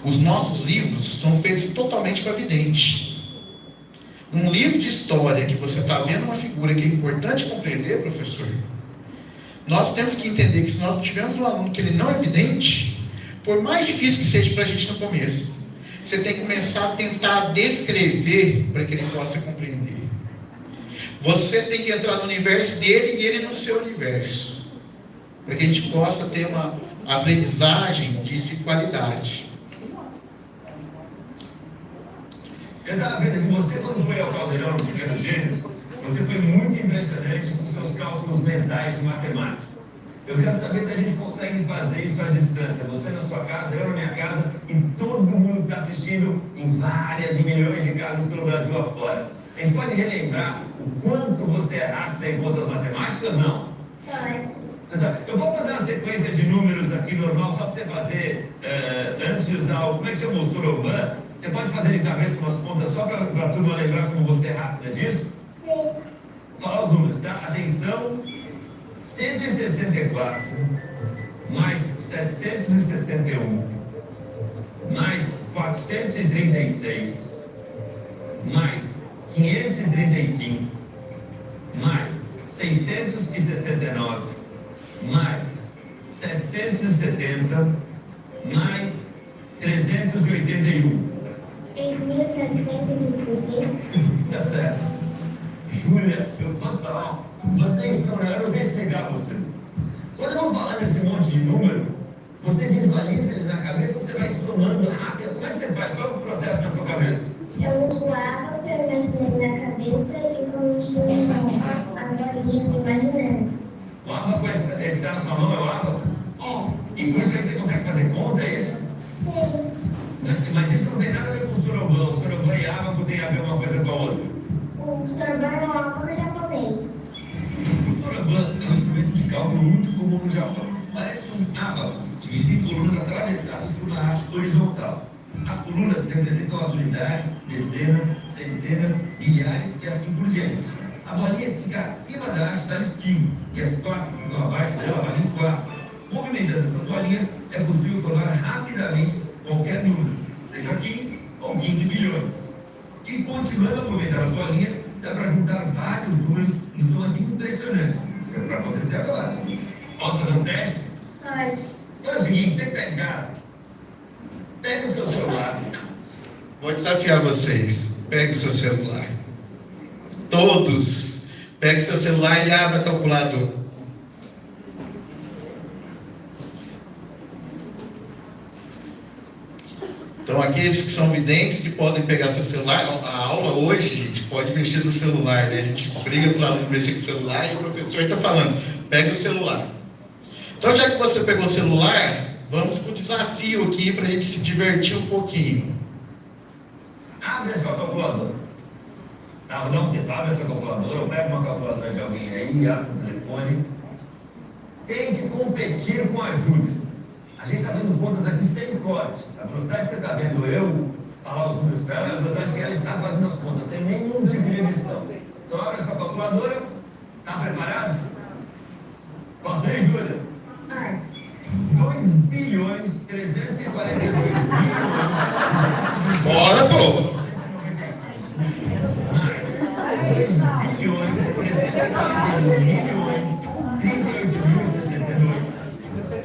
Os nossos livros são feitos totalmente para vidente. Num livro de história que você está vendo uma figura que é importante compreender, professor, nós temos que entender que se nós tivermos um aluno que ele não é vidente, por mais difícil que seja para a gente no começo, você tem que começar a tentar descrever para que ele possa compreender. Você tem que entrar no universo dele e ele no seu universo, para que a gente possa ter uma aprendizagem de qualidade. Eu estava vendo que você, quando foi ao Caldeirão no Pequenos Gênios, você foi muito impressionante com seus cálculos mentais de matemática. Eu quero saber se a gente consegue fazer isso à distância. Você na sua casa, eu na minha casa, e todo mundo que está assistindo em várias e milhões de casas pelo Brasil afora. A gente pode relembrar o quanto você é rápido em contas matemáticas? Não? Pode. Eu posso fazer uma sequência de números aqui normal, só para você fazer, antes de usar o, como é que chama, o Soroban? Você pode fazer de cabeça umas contas só para a turma lembrar como você é rápida disso? Sim. Vou falar os números, tá? Atenção, 164 mais 761 mais 436 mais 535 mais 669 mais 770 mais 381. 3.716. Tá certo. Júlia, eu posso falar? Vocês estão, eu não sei explicar a vocês. Quando eu vou falando esse monte de número, você visualiza eles na cabeça ou você vai somando rápido? Como é que você faz? Qual é o processo na tua cabeça? Eu voava o processo dele na cabeça e comecei a bolinha imaginando. Ó, ábaco, esse está na sua mão, é o ábaco? É. E com isso aí você consegue fazer conta, é isso? Sim. Mas isso não tem nada a ver com o soroban. O soroban e ábaco tem a ver uma coisa com a outra. O soroban é um ábaco japonês. O soroban é um instrumento de cálculo muito comum no Japão. Parece um ábaco, dividido em colunas atravessadas por uma haste horizontal. As colunas representam as unidades, dezenas, centenas, milhares e assim por diante. A bolinha que fica acima da haste vale 5 e as partes que ficam abaixo dela valem 4. Movimentando essas bolinhas, é possível formar rapidamente qualquer número, seja 15 ou 15 bilhões. E continuando a movimentar as bolinhas, dá para juntar vários números em somas impressionantes. É o que vai acontecer agora. Posso fazer um teste? Pode. Então é o seguinte, você que está em casa, pega o seu celular. Vou desafiar vocês. Pegue o seu celular. Todos. Pegue o seu celular e abra a calculadora. Então, aqueles que são videntes que podem pegar seu celular, a aula hoje, gente, pode mexer no celular, né? A gente briga para o aluno mexer com o celular e o professor está falando, pega o celular. Então, já que você pegou o celular, vamos para o desafio aqui para a gente se divertir um pouquinho. Abre a sua calculadora. Abre a sua calculadora, ou pega uma calculadora de alguém aí, abre o telefone. Tente competir com a Júlia. A gente está vendo contas aqui sem corte. A velocidade que você está vendo eu falar os números para ela, é a velocidade que ela está fazendo as contas, sem nenhum tipo de edição. Então abre a sua calculadora. Está preparado? Posso ir, Júlia? Pode. 2.342.000.000. Bora, povo! 2.342.000.038.062.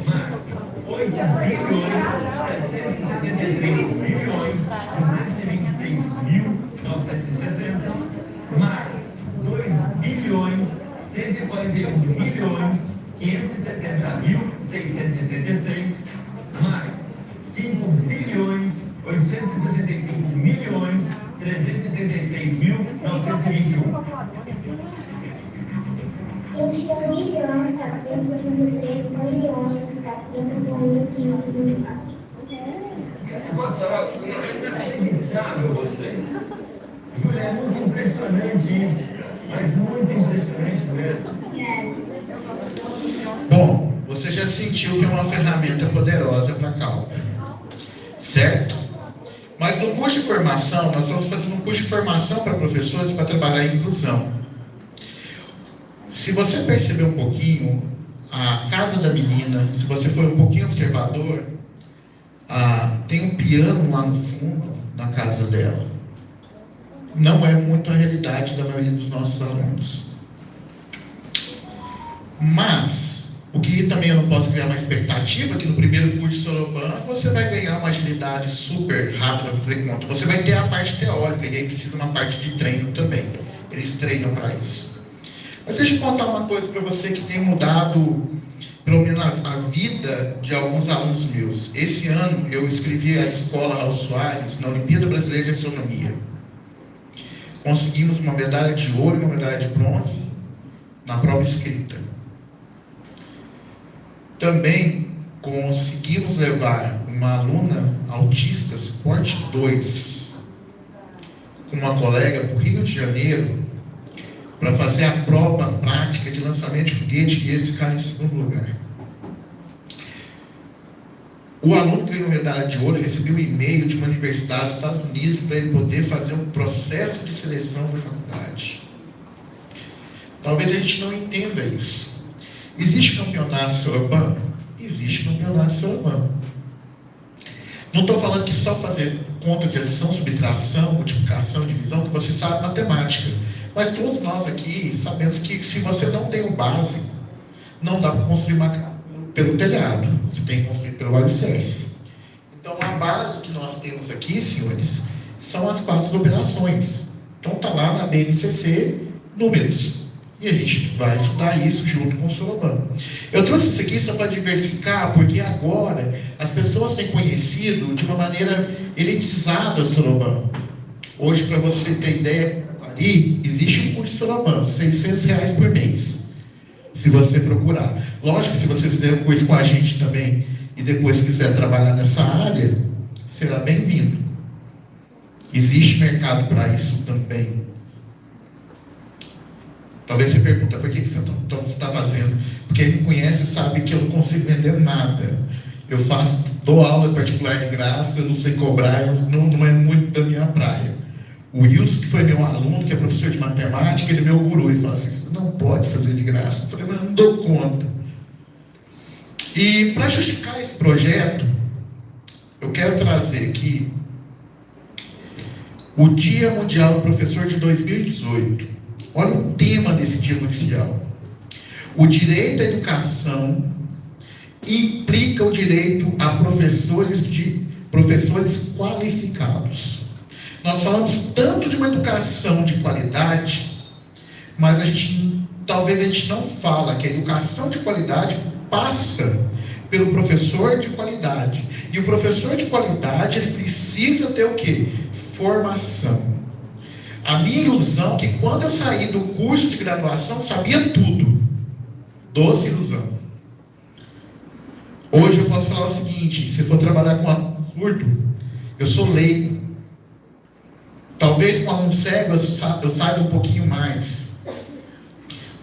Mais 8.733.226.960. Mais 2.141.570.636. Mais 5.865.336.921. 21.463.401.524. Posso falar? É inacreditável vocês. Júlia, é muito impressionante isso, mas muito impressionante mesmo. Bom, você já sentiu que é uma ferramenta poderosa para cálculo, certo? Mas no curso de formação, nós vamos fazer um curso de formação para professores para trabalhar a inclusão. Se você perceber um pouquinho a casa da menina, se você for um pouquinho observador, tem um piano lá no fundo, na casa dela. Não é muito a realidade da maioria dos nossos alunos. Mas, o que também eu não posso criar uma expectativa, que no primeiro curso de Soroban você vai ganhar uma agilidade super rápida para fazer conta. Você vai ter a parte teórica, e aí precisa uma parte de treino também. Eles treinam para isso. Mas deixa eu contar uma coisa para você que tem mudado, pelo menos, a vida de alguns alunos meus. Esse ano eu escrevi a escola Raul Soares na Olimpíada Brasileira de Astronomia. Conseguimos uma medalha de ouro e uma medalha de bronze na prova escrita. Também conseguimos levar uma aluna autista, suporte 2, com uma colega para o Rio de Janeiro, para fazer a prova prática de lançamento de foguete, e eles ficaram em segundo lugar. O aluno ganhou medalha de ouro, recebeu um e-mail de uma universidade dos Estados Unidos para ele poder fazer um processo de seleção da faculdade. Talvez a gente não entenda isso. Existe campeonato Soroban? Existe campeonato Soroban. Não estou falando que só fazer conta de adição, subtração, multiplicação, divisão, que você sabe matemática. Mas todos nós aqui sabemos que se você não tem o básico, não dá para construir pelo telhado. Você tem que construir pelo alicerce. Então, a base que nós temos aqui, senhores, são as 4 operações. Então, está lá na BNCC, números. E a gente vai estudar isso junto com o Soroban. Eu trouxe isso aqui só para diversificar, porque agora as pessoas têm conhecido de uma maneira elitizada o Soroban. Hoje, para você ter ideia, ali existe um curso de Soroban, R$600 por mês. se você procurar. Lógico que se você fizer um curso com a gente também e depois quiser trabalhar nessa área, será bem-vindo. Existe mercado para isso também. Talvez você pergunte, por que você está fazendo? Porque quem me conhece sabe que eu não consigo vender nada. Eu dou aula particular de graça, eu não sei cobrar, não é muito da minha praia. O Wilson, que foi meu aluno, que é professor de matemática, ele é meu guru, e fala assim, você não pode fazer de graça. Eu falei, mas eu não dou conta. E para justificar esse projeto, eu quero trazer aqui o Dia Mundial do Professor de 2018. Olha o tema desse Dia Mundial. O direito à educação implica o direito a professores qualificados. Nós falamos tanto de uma educação de qualidade, mas talvez a gente não fala que a educação de qualidade passa pelo professor de qualidade. E o professor de qualidade, ele precisa ter o quê? Formação. A minha ilusão é que quando eu saí do curso de graduação, sabia tudo. Doce ilusão. Hoje eu posso falar o seguinte, se for trabalhar com aluno surdo, eu sou leigo. Talvez com aluno cego eu saiba um pouquinho mais.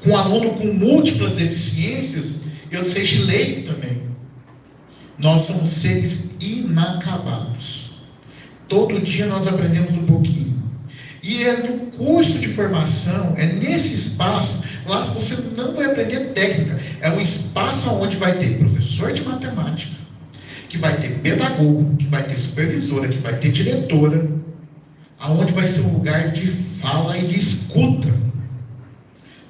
Com aluno com múltiplas deficiências, eu seja leigo também. Nós somos seres inacabados. Todo dia nós aprendemos um pouquinho. E é no curso de formação, é nesse espaço, lá você não vai aprender técnica. É um espaço onde vai ter professor de matemática, que vai ter pedagogo, que vai ter supervisora, que vai ter diretora, aonde vai ser um lugar de fala e de escuta.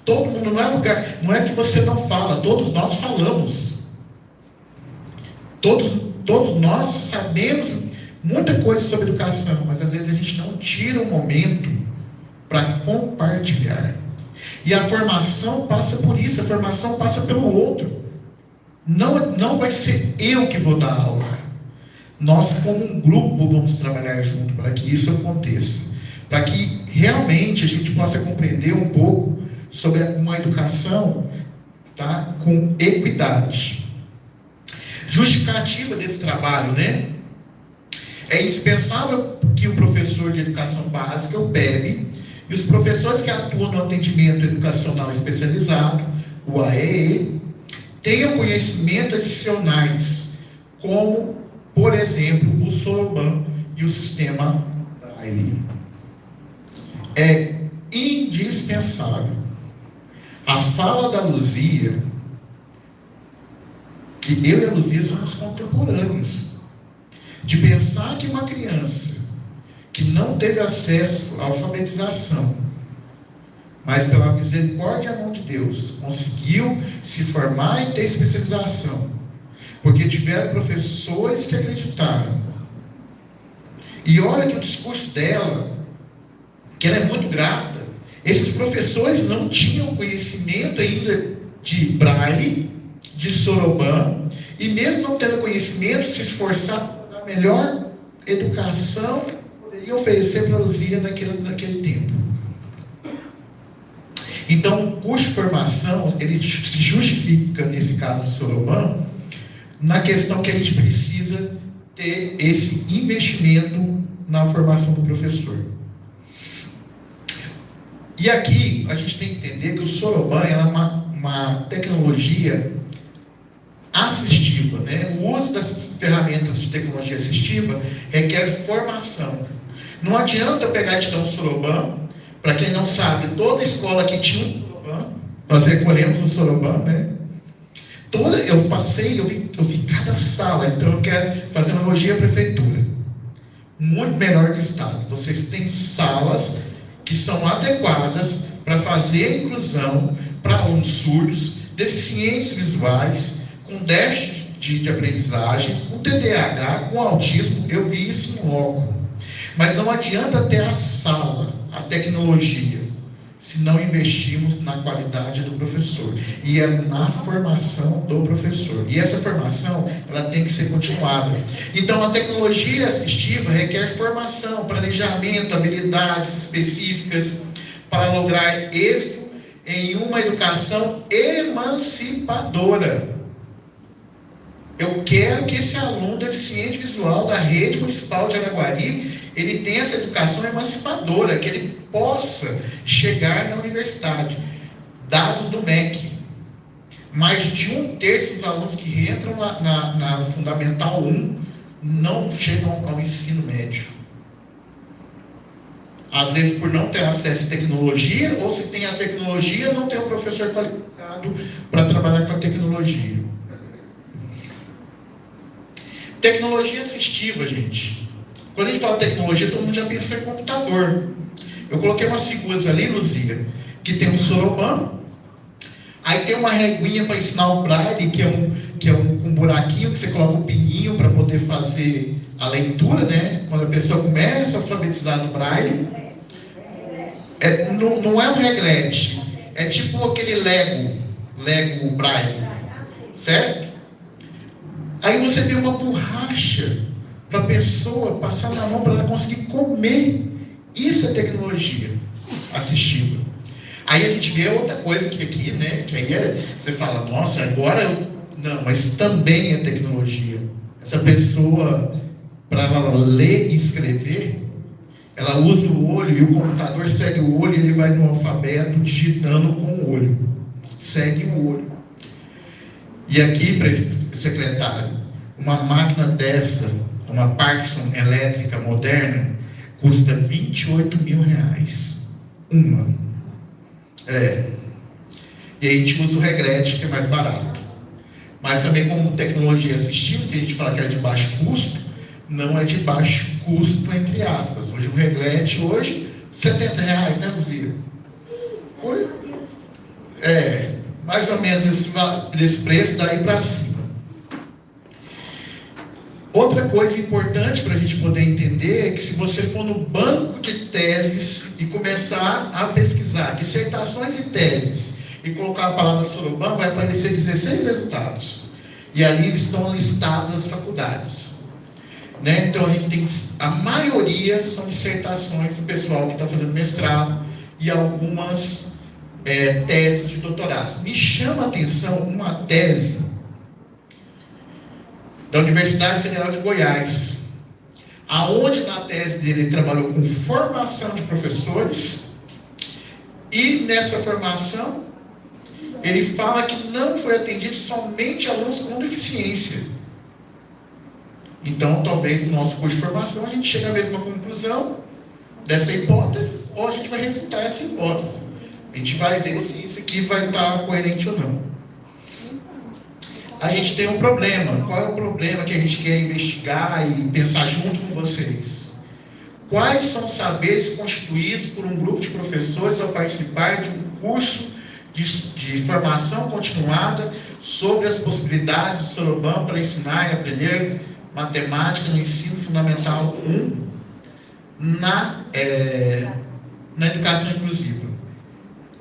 Todo mundo não é que você não fala, todos nós falamos. Todos nós sabemos muita coisa sobre educação, mas às vezes a gente não tira um momento para compartilhar. E a formação passa por isso, a formação passa pelo outro. Não vai ser eu que vou dar aula. Nós, como um grupo, vamos trabalhar junto para que isso aconteça. Para que realmente a gente possa compreender um pouco sobre uma educação, tá, com equidade. Justificativa desse trabalho, né? É indispensável que o professor de educação básica, o PEB, e os professores que atuam no atendimento educacional especializado, o AEE, tenham conhecimento adicionais, como, por exemplo, o Soroban e o sistema Braille. É indispensável. A fala da Luzia, que eu e a Luzia somos contemporâneos, de pensar que uma criança que não teve acesso à alfabetização, mas pela misericórdia e amor de Deus, conseguiu se formar e ter especialização, porque tiveram professores que acreditaram. E olha que o discurso dela, que ela é muito grata, esses professores não tinham conhecimento ainda de Braille, de Soroban, e mesmo não tendo conhecimento, se esforçaram a melhor educação que poderia oferecer para a Luzia naquele tempo. Então, o curso de formação, ele se justifica, nesse caso do Soroban, na questão que a gente precisa ter esse investimento na formação do professor. E aqui, a gente tem que entender que o Soroban é uma tecnologia assistiva, né? O uso das ferramentas de tecnologia assistiva requer formação. Não adianta eu pegar e te dar um Soroban. Para quem não sabe, toda escola que tinha um Soroban, nós recolhemos o Soroban, né? Eu vi cada sala, então eu quero fazer uma analogia à prefeitura. Muito melhor que o Estado. Vocês têm salas que são adequadas para fazer a inclusão para alunos surdos, deficientes visuais, com déficit de aprendizagem, com TDAH, com autismo. Eu vi isso no loco. Mas não adianta ter a sala, a tecnologia, se não investirmos na qualidade do professor. E é na formação do professor. E essa formação, ela tem que ser continuada. Então, a tecnologia assistiva requer formação, planejamento, habilidades específicas para lograr êxito em uma educação emancipadora. Eu quero que esse aluno deficiente visual da rede municipal de Araguari, ele tenha essa educação emancipadora, que ele possa chegar na universidade. Dados do MEC, mais de 1/3 dos alunos que entram na Fundamental 1 não chegam ao ensino médio. Às vezes por não ter acesso à tecnologia, ou se tem a tecnologia, não tem um professor qualificado para trabalhar com a tecnologia. Tecnologia assistiva, gente. Quando a gente fala tecnologia, todo mundo já pensa em computador. Eu coloquei umas figuras ali, Luzia, que tem um soroban, aí tem uma reguinha para ensinar o braille, que é um buraquinho que você coloca um pininho para poder fazer a leitura, né? Quando a pessoa começa a alfabetizar no braille. Não é um reglete, é tipo aquele Lego braille, certo? Aí você tem uma borracha para a pessoa passar na mão para ela conseguir comer. Isso é tecnologia assistiva. Aí a gente vê outra coisa que aqui, né? Que aí você fala, nossa, agora não, mas também é tecnologia. Essa pessoa, para ela ler e escrever, ela usa o olho e o computador segue o olho e ele vai no alfabeto digitando com o olho. Segue o olho. E aqui, secretário, uma máquina dessa, uma Parkinson elétrica moderna, custa R$28 mil. Uma. E aí a gente usa o regrete, que é mais barato. Mas também como tecnologia assistiva, que a gente fala que é de baixo custo, não é de baixo custo, entre aspas. Hoje o reglete, R$70, né, Luzia? Mais ou menos esse preço daí para cima. Outra coisa importante para a gente poder entender é que se você for no banco de teses e começar a pesquisar dissertações e teses e colocar a palavra soroban, vai aparecer 16 resultados. E ali estão listadas as faculdades. Né? Então a maioria são dissertações do pessoal que está fazendo mestrado e algumas teses de doutorado. Me chama a atenção uma tese da Universidade Federal de Goiás, aonde na tese dele ele trabalhou com formação de professores, e nessa formação ele fala que não foi atendido somente alunos com deficiência. Então, talvez no nosso curso de formação a gente chegue à mesma conclusão dessa hipótese, ou a gente vai refutar essa hipótese. A gente vai ver se isso aqui vai estar coerente ou não. A gente tem um problema. Qual é o problema que a gente quer investigar e pensar junto com vocês? Quais são os saberes constituídos por um grupo de professores ao participar de um curso de formação continuada sobre as possibilidades do soroban para ensinar e aprender matemática no ensino fundamental 1 na educação inclusiva?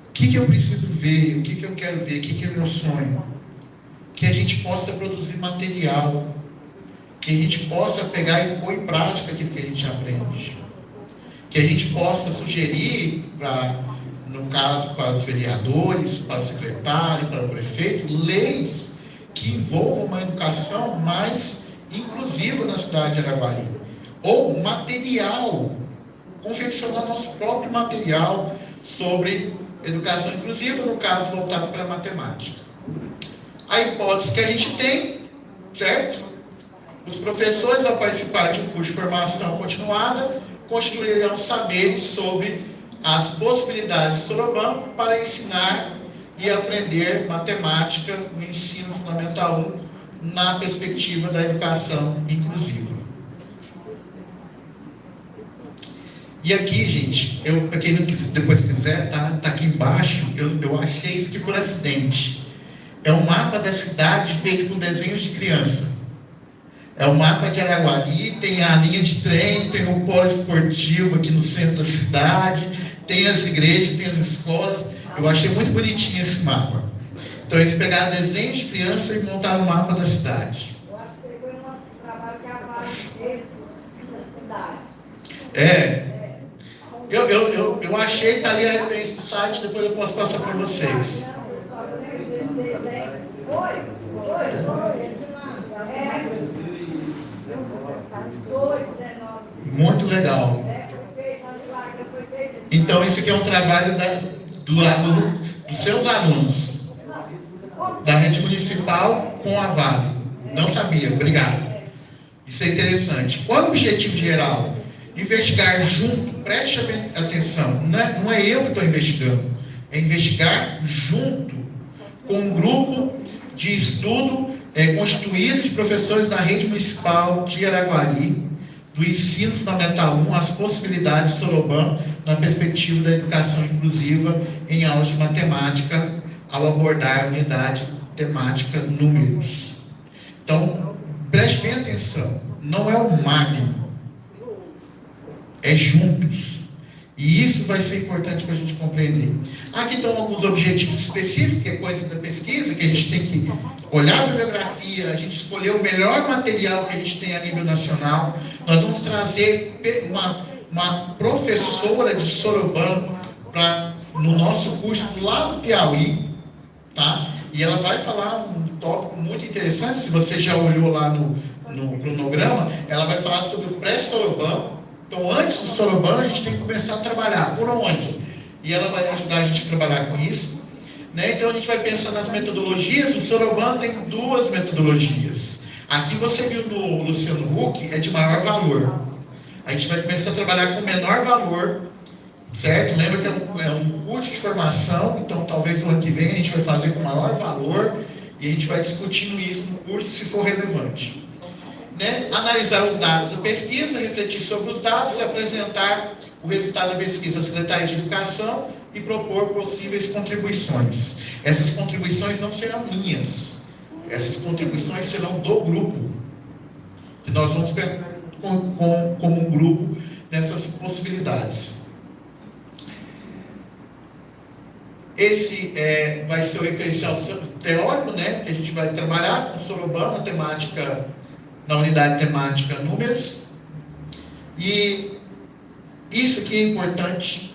O que eu preciso ver? O que eu quero ver? O que é meu sonho? Que a gente possa produzir material, que a gente possa pegar e pôr em prática aquilo que a gente aprende, que a gente possa sugerir, no caso para os vereadores, para o secretário, para o prefeito, leis que envolvam uma educação mais inclusiva na cidade de Araguari, ou material, confeccionar nosso próprio material sobre educação inclusiva, no caso voltado para a matemática. A hipótese que a gente tem, certo? Os professores, ao participar de um curso de formação continuada, construirão saberes sobre as possibilidades do soroban para ensinar e aprender matemática no ensino fundamental 1, na perspectiva da educação inclusiva. E aqui, gente, para quem não depois quiser, tá aqui embaixo, eu achei isso aqui por acidente. É um mapa da cidade feito com desenhos de criança. É o mapa de Araguari, tem a linha de trem, tem o polo esportivo aqui no centro da cidade, tem as igrejas, tem as escolas. Eu achei muito bonitinho esse mapa. Então eles pegaram desenhos de criança e montaram o mapa da cidade. Eu acho que foi um trabalho que abaixo deles na cidade. Eu achei que está ali a referência do site, depois eu posso passar para vocês. Muito legal. Então, esse aqui é um trabalho dos seus alunos, da rede municipal com a Vale. Não sabia, obrigado. Isso é interessante. Qual é o objetivo geral? Investigar junto, preste atenção, não é eu que estou investigando, é investigar junto com um grupo de estudo constituído de professores da rede municipal de Araguari, do ensino fundamental 1, as possibilidades de Soroban na perspectiva da educação inclusiva em aulas de matemática, ao abordar a unidade temática números. Então, preste bem atenção, não é o magno, é juntos. E isso vai ser importante para a gente compreender. Aqui estão alguns objetivos específicos, que é coisa da pesquisa, que a gente tem que olhar a bibliografia, a gente escolher o melhor material que a gente tem a nível nacional. Nós vamos trazer uma professora de Soroban no nosso curso lá no Piauí, tá? E ela vai falar um tópico muito interessante, se você já olhou lá no cronograma, ela vai falar sobre o pré-Soroban. Então, antes do Soroban, a gente tem que começar a trabalhar. Por onde? E ela vai ajudar a gente a trabalhar com isso. Né? Então, a gente vai pensar nas metodologias. O Soroban tem 2 metodologias. Aqui você viu no Luciano Huck, é de maior valor. A gente vai começar a trabalhar com menor valor, certo? Lembra que é um curso de formação, então talvez no ano que vem a gente vai fazer com maior valor e a gente vai discutindo isso no curso, se for relevante. Né? Analisar os dados da pesquisa, refletir sobre os dados, apresentar o resultado da pesquisa à Secretaria de Educação e propor possíveis contribuições. Essas contribuições não serão minhas, essas contribuições serão do grupo. E nós vamos pensar como um grupo nessas possibilidades. Esse vai ser o referencial teórico, né, que a gente vai trabalhar com Soroban, na temática, na unidade temática números. E isso aqui é importante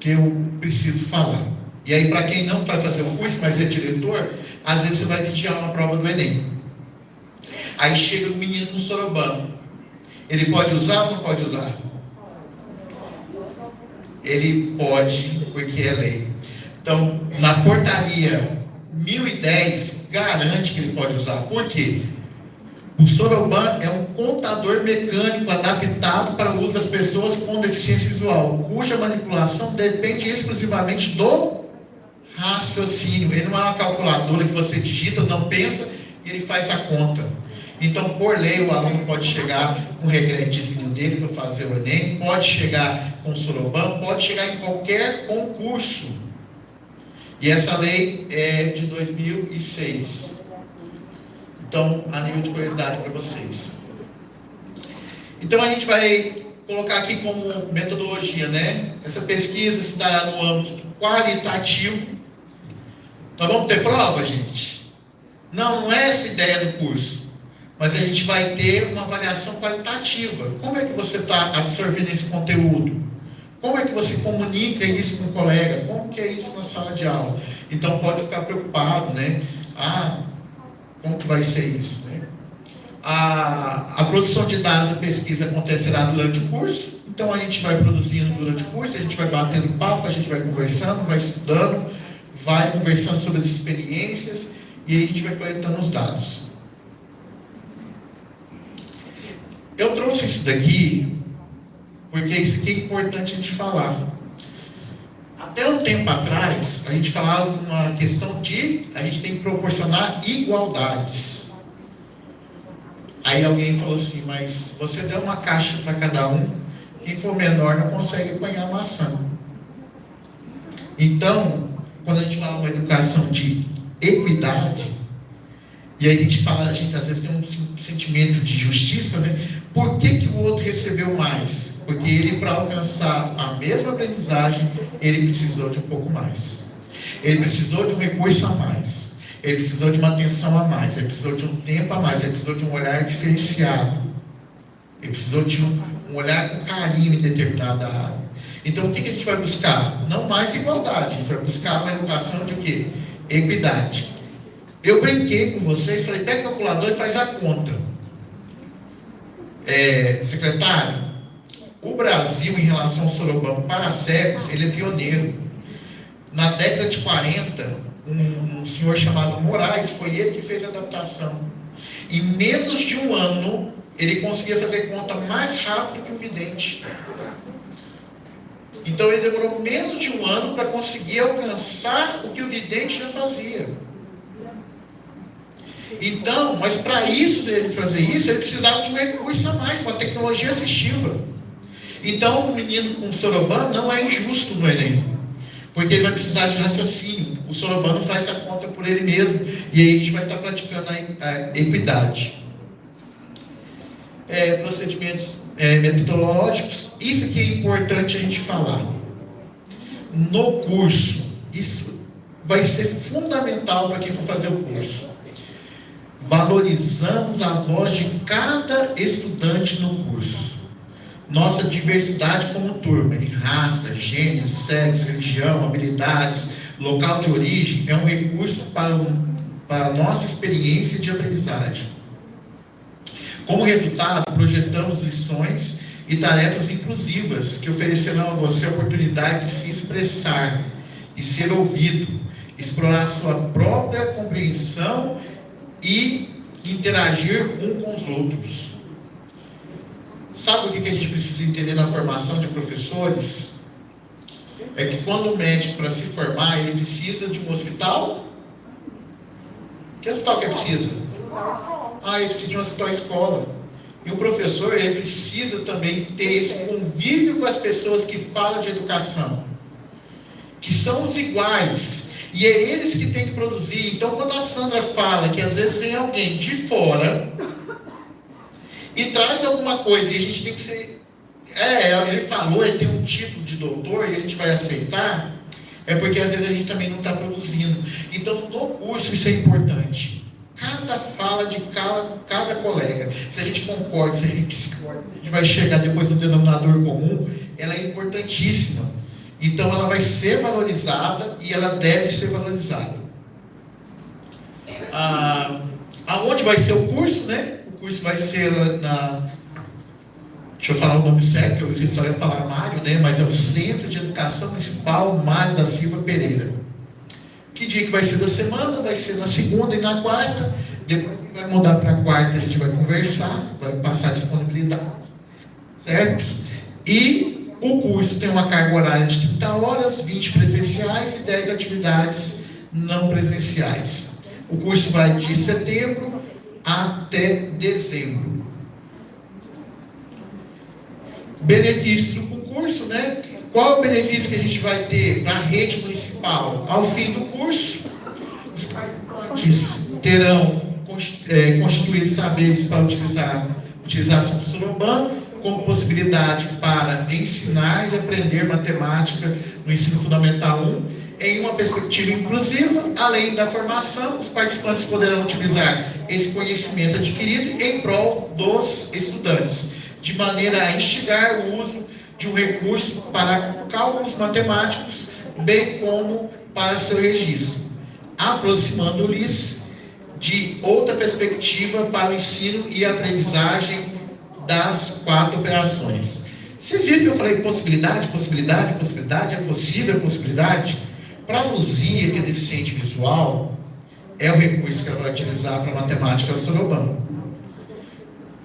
que eu preciso falar. E aí, para quem não vai fazer o curso, mas é diretor, às vezes você vai vigiar uma prova do Enem. Aí chega o menino no Soroban. Ele pode usar ou não pode usar? Ele pode, porque é lei. Então, na portaria 1010, garante que ele pode usar. Por quê? O Soroban é um contador mecânico adaptado para o uso das pessoas com deficiência visual, cuja manipulação depende exclusivamente do raciocínio. Ele não é uma calculadora que você digita, não pensa e ele faz a conta. Então, por lei, o aluno pode chegar com o regretezinho dele para fazer o Enem, pode chegar com o Soroban, pode chegar em qualquer concurso. E essa lei é de 2006. Então, a nível de curiosidade para vocês. Então, a gente vai colocar aqui como metodologia, né? Essa pesquisa se dará no âmbito qualitativo. Nós vamos ter prova, gente? Não é essa a ideia do curso. Mas a gente vai ter uma avaliação qualitativa. Como é que você está absorvendo esse conteúdo? Como é que você comunica isso com o colega? Como que é isso na sala de aula? Então, pode ficar preocupado, né? Como que vai ser isso? Né? A produção de dados da pesquisa acontecerá durante o curso. Então, a gente vai produzindo durante o curso, a gente vai batendo papo, a gente vai conversando, vai estudando, vai conversando sobre as experiências e a gente vai coletando os dados. Eu trouxe isso daqui porque isso aqui é importante a gente falar. Até um tempo atrás, a gente falava uma questão de a gente tem que proporcionar igualdades. Aí alguém falou assim, mas você deu uma caixa para cada um, quem for menor não consegue apanhar maçã. Então, quando a gente fala uma educação de equidade, e aí a gente às vezes tem um sentimento de justiça, né? Por que o outro recebeu mais? Porque ele, para alcançar a mesma aprendizagem, ele precisou de um pouco mais. Ele precisou de um recurso a mais. Ele precisou de uma atenção a mais. Ele precisou de um tempo a mais. Ele precisou de um olhar diferenciado. Ele precisou de um olhar com carinho em determinada área. Então, o que a gente vai buscar? Não mais igualdade, a gente vai buscar uma educação de quê? Equidade. Eu brinquei com vocês, falei, pega o calculador e faz a conta. Secretário, o Brasil, em relação ao soroban para cegos, ele é pioneiro. Na década de 40, um senhor chamado Moraes, foi ele que fez a adaptação. Em menos de um ano, ele conseguia fazer conta mais rápido que o vidente. Então, ele demorou menos de um ano para conseguir alcançar o que o vidente já fazia. Então, mas para isso, ele fazer isso, ele precisava de um recurso a mais, uma tecnologia assistiva. Então, o menino com soroban não é injusto no Enem, porque ele vai precisar de raciocínio. O soroban não faz a conta por ele mesmo, e aí a gente vai estar praticando a equidade. Procedimentos metodológicos, isso que é importante a gente falar. No curso, isso vai ser fundamental para quem for fazer o curso. Valorizamos a voz de cada estudante no curso. Nossa diversidade como turma, em raça, gênero, sexo, religião, habilidades, local de origem, é um recurso para a nossa experiência de aprendizagem. Como resultado, projetamos lições e tarefas inclusivas que oferecerão a você a oportunidade de se expressar e ser ouvido, explorar sua própria compreensão e interagir um com os outros. Sabe o que a gente precisa entender na formação de professores? É que quando o médico, para se formar, ele precisa de um hospital. Que hospital que precisa? Ele precisa de um hospital escola. E o professor, ele precisa também ter esse convívio com as pessoas que falam de educação, que são os iguais, e é eles que têm que produzir. Então, quando a Sandra fala que às vezes vem alguém de fora e traz alguma coisa, e a gente tem que ser... ele falou, ele tem um título de doutor, e a gente vai aceitar, é porque às vezes a gente também não está produzindo. Então, no curso, isso é importante. Cada fala de cada colega, se a gente concorda, se a gente discorda, a gente vai chegar depois no denominador comum, ela é importantíssima. Então, ela vai ser valorizada e ela deve ser valorizada. Aonde vai ser o curso, né? O curso vai ser deixa eu falar o nome certo, que eu só ia falar Mário, né? Mas é o Centro de Educação Municipal Mário da Silva Pereira. Que dia que vai ser da semana? Vai ser na segunda e na quarta. Depois que vai mudar para a quarta, a gente vai conversar, vai passar a disponibilidade, certo? E o curso tem uma carga horária de 30 horas, 20 presenciais e 10 atividades não presenciais. O curso vai de setembro até dezembro. Benefício do concurso, né? Qual é o benefício que a gente vai ter para a rede municipal? Ao fim do curso, os participantes terão constituído saberes para utilização do soroban, com possibilidade para ensinar e aprender matemática no ensino fundamental 1, em uma perspectiva inclusiva. Além da formação, os participantes poderão utilizar esse conhecimento adquirido em prol dos estudantes, de maneira a instigar o uso de um recurso para cálculos matemáticos, bem como para seu registro, aproximando-lhes de outra perspectiva para o ensino e aprendizagem das 4 operações. Vocês viram que eu falei possibilidade, é possível, é possibilidade? Para a Luzia, que é deficiente visual, é o recurso que ela vai utilizar para a matemática soroban.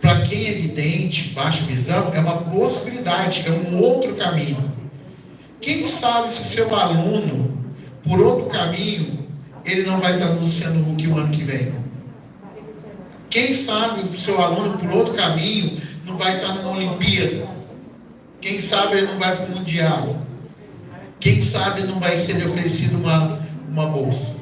Para quem é vidente, baixa visão, é uma possibilidade, é um outro caminho. Quem sabe se o seu aluno, por outro caminho, ele não vai estar no Luciano Huck o ano que vem? Quem sabe o seu aluno, por outro caminho, não vai estar numa Olimpíada? Quem sabe ele não vai para o Mundial? Quem sabe não vai ser oferecido uma bolsa?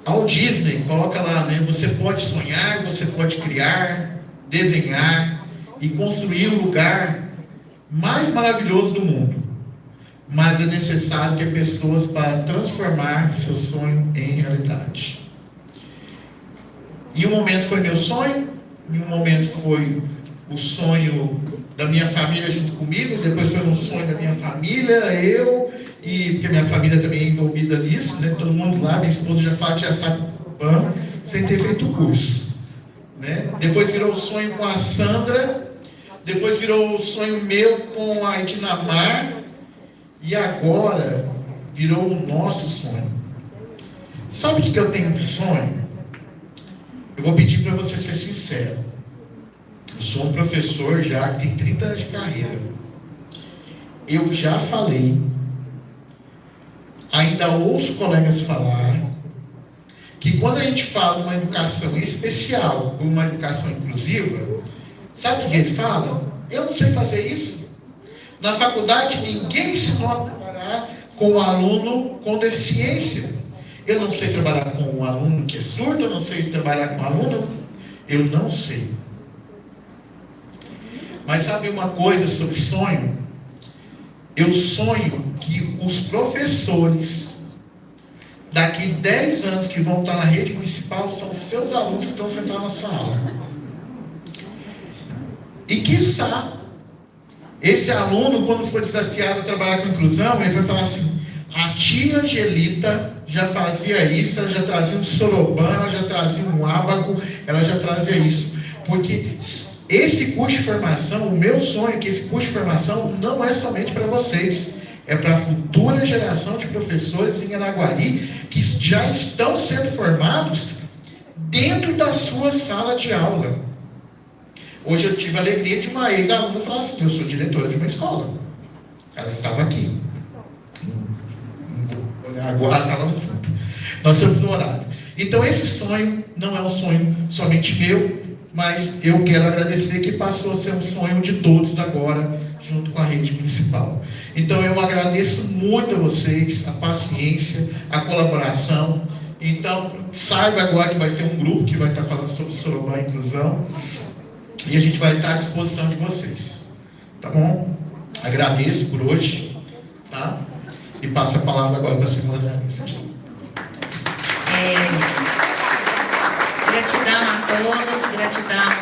Ao Disney, coloca lá, né? Você pode sonhar, você pode criar, desenhar e construir o lugar mais maravilhoso do mundo. Mas é necessário ter pessoas para transformar seu sonho em realidade. E um momento foi meu sonho, em um momento foi o sonho da minha família junto comigo, depois foi um sonho da minha família, porque minha família também é envolvida nisso, né? Todo mundo lá, minha esposa já fala que já sabe sem ter feito o curso, né? Depois virou o sonho com a Sandra, depois virou o sonho meu com a Edinamar, e agora virou o nosso sonho. Sabe o que eu tenho de sonho? Eu vou pedir para você ser sincero. Eu sou um professor já que tem 30 anos de carreira. Eu já falei, ainda ouço colegas falar, que quando a gente fala uma educação especial, uma educação inclusiva, sabe o que ele fala? Eu não sei fazer isso. Na faculdade ninguém ensinou a trabalhar com um aluno com deficiência. Eu não sei trabalhar com um aluno que é surdo, eu não sei trabalhar com um aluno, eu não sei. Mas sabe uma coisa sobre sonho? Eu sonho que os professores, daqui 10 anos que vão estar na rede municipal, são os seus alunos que estão sentados na sua aula. E quiçá, esse aluno, quando for desafiado a trabalhar com inclusão, ele vai falar assim: a tia Angelita já fazia isso, ela já trazia um soroban, ela já trazia um ábaco, ela já trazia isso. Porque esse curso de formação, o meu sonho é que esse curso de formação não é somente para vocês, é para a futura geração de professores em Araguari que já estão sendo formados dentro da sua sala de aula. Hoje eu tive a alegria de uma ex-aluna falar assim: eu sou diretora de uma escola. Ela estava aqui. Agora está lá no fundo. Nós temos um horário. Então esse sonho não é um sonho somente meu, mas eu quero agradecer que passou a ser um sonho de todos agora, junto com a rede municipal. Então eu agradeço muito a vocês, a paciência, a colaboração. Então saiba agora que vai ter um grupo que vai estar falando sobre Soroban e inclusão, e a gente vai estar à disposição de vocês. Tá bom? Agradeço por hoje, tá? E passo a palavra agora para a segunda jornalista. Gratidão a todos, gratidão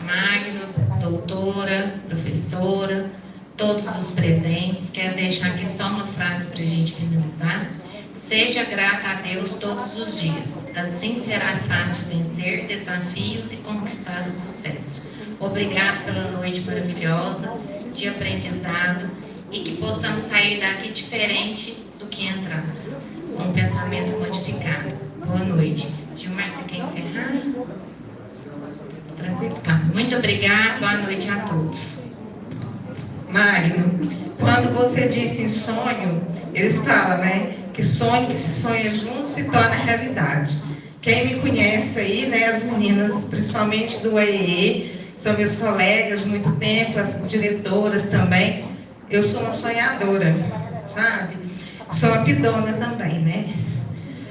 Magno, doutora, professora, todos os presentes. Quero deixar aqui só uma frase para a gente finalizar. Seja grata a Deus todos os dias, assim será fácil vencer desafios e conquistar o sucesso. Obrigado pela noite maravilhosa de aprendizado e que possamos sair daqui diferente do que entramos, com um pensamento modificado. Boa noite. Gilmar, você quer encerrar? Tranquilo? Tá. Muito obrigada, boa noite a todos. Magno, quando você disse em sonho, eles falam, né, que sonho que se sonha junto se torna realidade. Quem me conhece aí, né, as meninas, principalmente do AEE, são meus colegas de muito tempo, as diretoras também, eu sou uma sonhadora, sabe? Sou uma pidona também, né?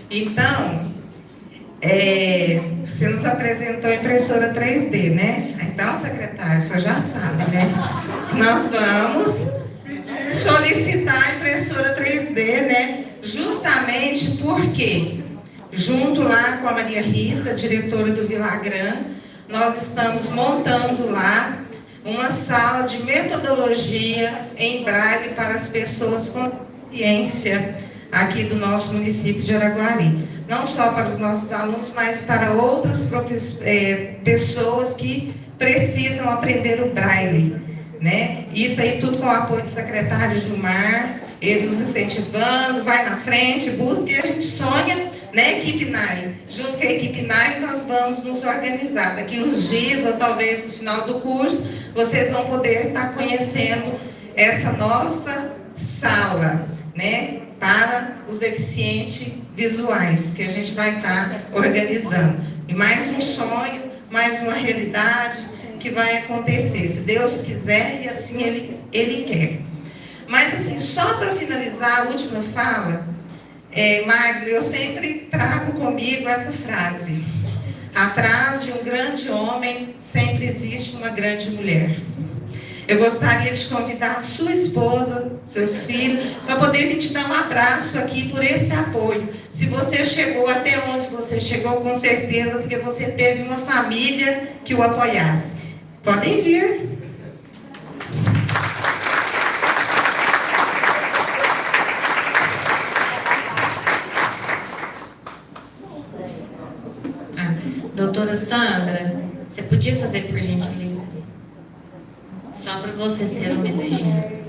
Então, você nos apresentou a impressora 3D, né? Então, secretário, o senhor já sabe, né? Nós vamos solicitar a impressora 3D, né? Justamente porque, junto lá com a Maria Rita, diretora do Vilagran, nós estamos montando lá uma sala de metodologia em braille para as pessoas com deficiência aqui do nosso município de Araguari. Não só para os nossos alunos, mas para outras pessoas que precisam aprender o braille, né? Isso aí tudo com o apoio do secretário Gilmar, ele nos incentivando, vai na frente, busca, e a gente sonha, né, equipe NAI. Junto com a equipe NAI, nós vamos nos organizar. Daqui uns dias, ou talvez no final do curso, vocês vão poder estar conhecendo essa nossa sala, né, para os deficientes visuais, que a gente vai estar organizando. E mais um sonho, mais uma realidade que vai acontecer, se Deus quiser e assim Ele quer. Mas assim, só para finalizar a última fala, Magno, eu sempre trago comigo essa frase: atrás de um grande homem sempre existe uma grande mulher. eu gostaria de convidar a sua esposa, seus filhos, para poder vir te dar um abraço aqui por esse apoio. Se você chegou até onde você chegou, com certeza, porque você teve uma família que o apoiasse. Podem vir. Doutora Sandra, você podia fazer por gentileza? Só para você ser homenageada.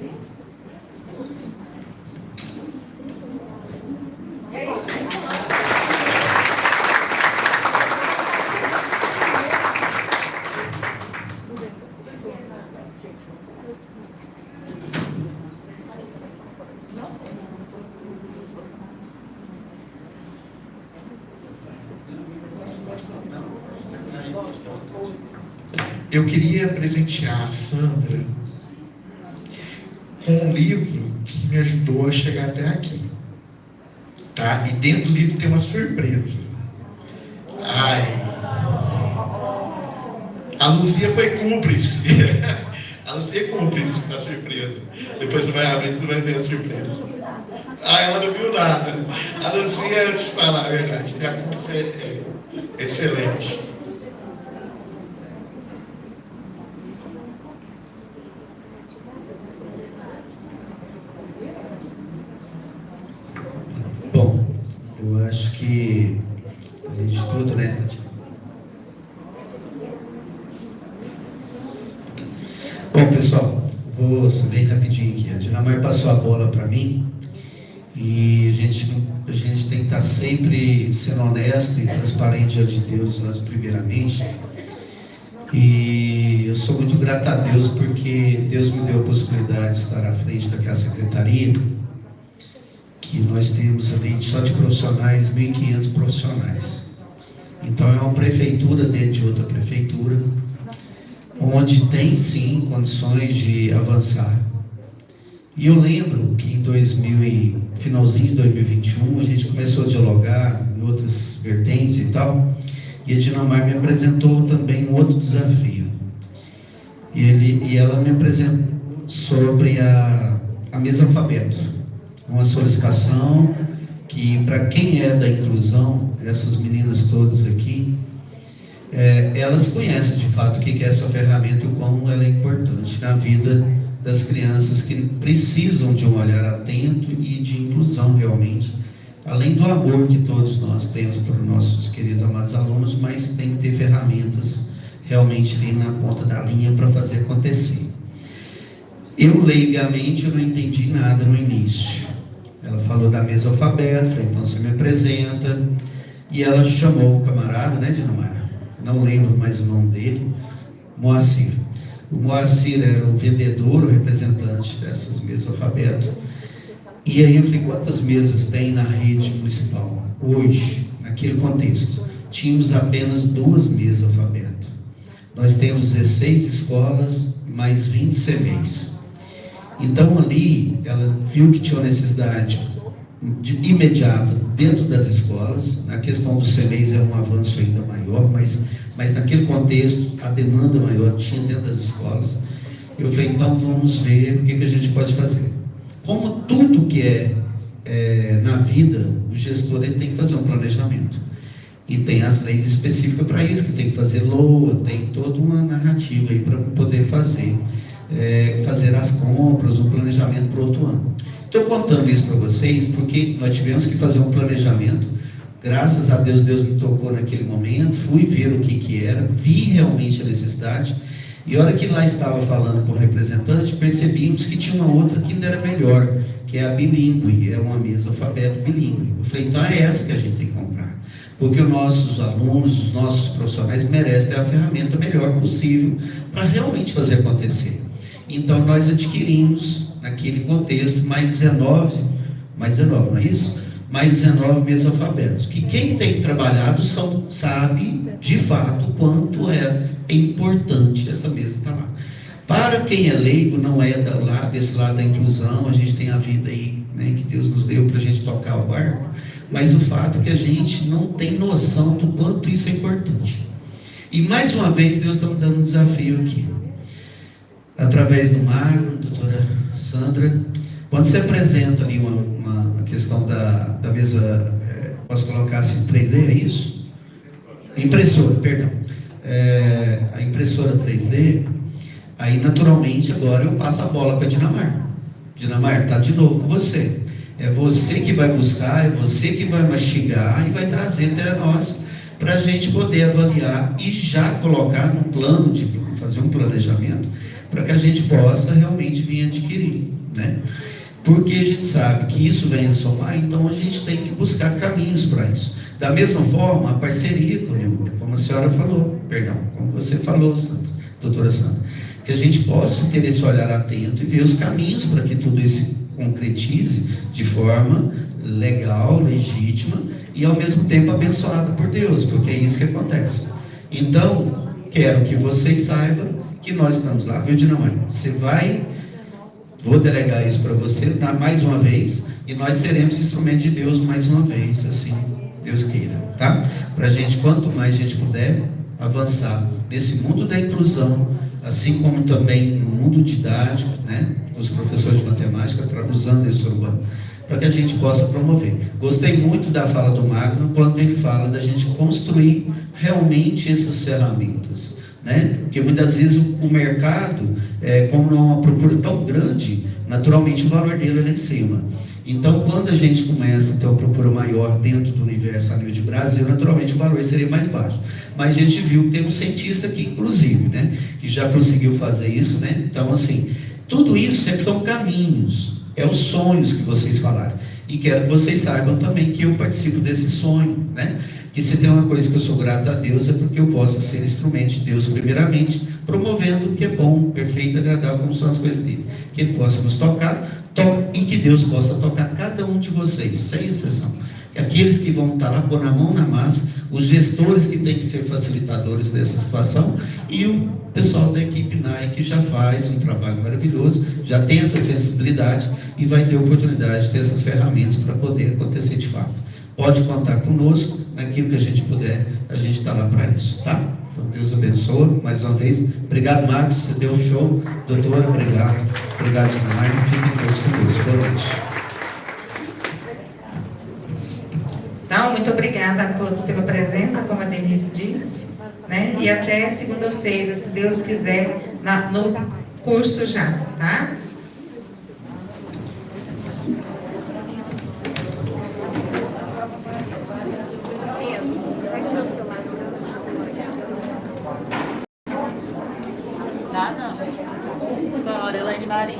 Eu queria presentear a Sandra com um livro que me ajudou a chegar até aqui. Tá? E dentro do livro tem uma surpresa. Ai. A Luzia foi cúmplice. A Luzia é cúmplice da surpresa. Depois você vai abrir e você vai ver a surpresa. Ela não viu nada. A Luzia, eu te falar a verdade, minha cúmplice é excelente. Bom, eu acho que, além de tudo, né, Tatiana? Bom, pessoal, vou bem rapidinho aqui. A Dinamarca passou a bola para mim e a gente tem que estar sempre sendo honesto e transparente diante de Deus, nós primeiramente. E eu sou muito grato a Deus porque Deus me deu a possibilidade de estar à frente daquela secretaria, que nós temos ali só de profissionais, 1.500 profissionais. Então é uma prefeitura dentro de outra prefeitura, onde tem sim condições de avançar. E eu lembro que finalzinho de 2021, a gente começou a dialogar em outras vertentes e tal, e a Dinamarca me apresentou também um outro desafio. E ela me apresentou sobre a mesa alfabeto, uma solicitação que, para quem é da inclusão, essas meninas todas aqui, elas conhecem de fato o que é essa ferramenta e o quão ela é importante na vida das crianças que precisam de um olhar atento e de inclusão realmente, além do amor que todos nós temos por nossos queridos amados alunos, mas tem que ter ferramentas realmente ali na ponta da linha para fazer acontecer. Eu, leigamente, eu não entendi nada no início. Ela falou da mesa alfabeto, falei, então você me apresenta, e ela chamou o camarada, né, Dinamarca? Não lembro mais o nome dele, Moacir. O Moacir era o vendedor, o representante dessas mesas alfabeto. E aí eu falei, quantas mesas tem na rede municipal? Hoje, naquele contexto, tínhamos apenas 2 mesas alfabeto. Nós temos 16 escolas, mais 20 CMEs. Então ali, ela viu que tinha uma necessidade imediata dentro das escolas. A questão dos CMEs é um avanço ainda maior, mas naquele contexto, a demanda maior tinha dentro das escolas. Eu falei, então vamos ver o que a gente pode fazer. Como tudo que é na vida, o gestor ele tem que fazer um planejamento. E tem as leis específicas para isso, que tem que fazer LOA, tem toda uma narrativa aí para poder fazer as compras, um planejamento para o outro ano. Estou contando isso para vocês porque nós tivemos que fazer um planejamento. Graças a Deus, Deus me tocou naquele momento, fui ver o que era, vi realmente a necessidade. E a hora que lá estava falando com o representante, percebíamos que tinha uma outra que ainda era melhor, que é a bilíngue, é uma mesa alfabeto bilíngue. Eu falei, então é essa que a gente tem que comprar. Porque os nossos alunos, os nossos profissionais merecem ter a ferramenta melhor possível para realmente fazer acontecer. Então nós adquirimos, naquele contexto, mais 19, não é isso? Mais 19 mesas alfabetos. Que quem tem trabalhado sabe, de fato, o quanto é importante essa mesa estar lá. Para quem é leigo, não é desse lado da inclusão, a gente tem a vida aí, né, que Deus nos deu para a gente tocar o barco, mas o fato é que a gente não tem noção do quanto isso é importante. E mais uma vez, Deus está me dando um desafio aqui. através do Magno, doutora Sandra. Quando você apresenta ali uma questão da mesa, posso colocar assim, 3D, é isso? Impressora, perdão. A impressora 3D, aí naturalmente agora eu passo a bola para a Dinamarca. Dinamarca, está de novo com você. É você que vai buscar, é você que vai mastigar e vai trazer até nós, para a gente poder avaliar e já colocar no plano, de fazer um planejamento, para que a gente possa realmente vir adquirir, né? Porque a gente sabe que isso vem a somar, então a gente tem que buscar caminhos para isso. Da mesma forma, a parceria com o NIUP, como a senhora falou, perdão, como você falou, doutora Sandra, que a gente possa ter esse olhar atento e ver os caminhos para que tudo isso se concretize de forma legal, legítima e ao mesmo tempo abençoada por Deus, porque é isso que acontece. Então, quero que vocês saibam que nós estamos lá, viu, Dinamarca? Você vai, vou delegar isso para você mais uma vez, e nós seremos instrumento de Deus mais uma vez, assim Deus queira, tá? Para a gente, quanto mais a gente puder avançar nesse mundo da inclusão, assim como também no mundo didático, né? Os professores de matemática usando esse urbano, para que a gente possa promover. Gostei muito da fala do Magno, quando ele fala da gente construir realmente essas ferramentas, né? Porque muitas vezes o mercado, como não é uma procura tão grande, naturalmente o valor dele é lá em cima. Então, quando a gente começa a ter uma procura maior dentro do universo a nível de Brasil, naturalmente o valor seria mais baixo. Mas a gente viu que tem um cientista aqui, inclusive, né, que já conseguiu fazer isso, né? Então, assim, tudo isso são caminhos, os sonhos que vocês falaram. E quero que vocês saibam também que eu participo desse sonho, né? Que se tem uma coisa que eu sou grato a Deus é porque eu possa ser instrumento de Deus, primeiramente, promovendo o que é bom, perfeito, agradável, como são as coisas dele. Que Ele possa nos tocar, e que Deus possa tocar cada um de vocês, sem exceção. Aqueles que vão estar lá, pôr a mão na massa, os gestores que têm que ser facilitadores dessa situação, e o pessoal da equipe NAI, que já faz um trabalho maravilhoso, já tem essa sensibilidade e vai ter oportunidade de ter essas ferramentas para poder acontecer de fato. Pode contar conosco, naquilo que a gente puder, a gente está lá para isso, tá? Então Deus abençoe, mais uma vez. Obrigado, Marcos, você deu um show. Doutora, obrigado. Obrigado demais. Fiquem todos com Deus. Boa noite. Então, muito obrigada a todos pela presença, como a Denise disse, né? E até segunda-feira, se Deus quiser, no curso já, tá? Dá não. Agora ela é Marinho.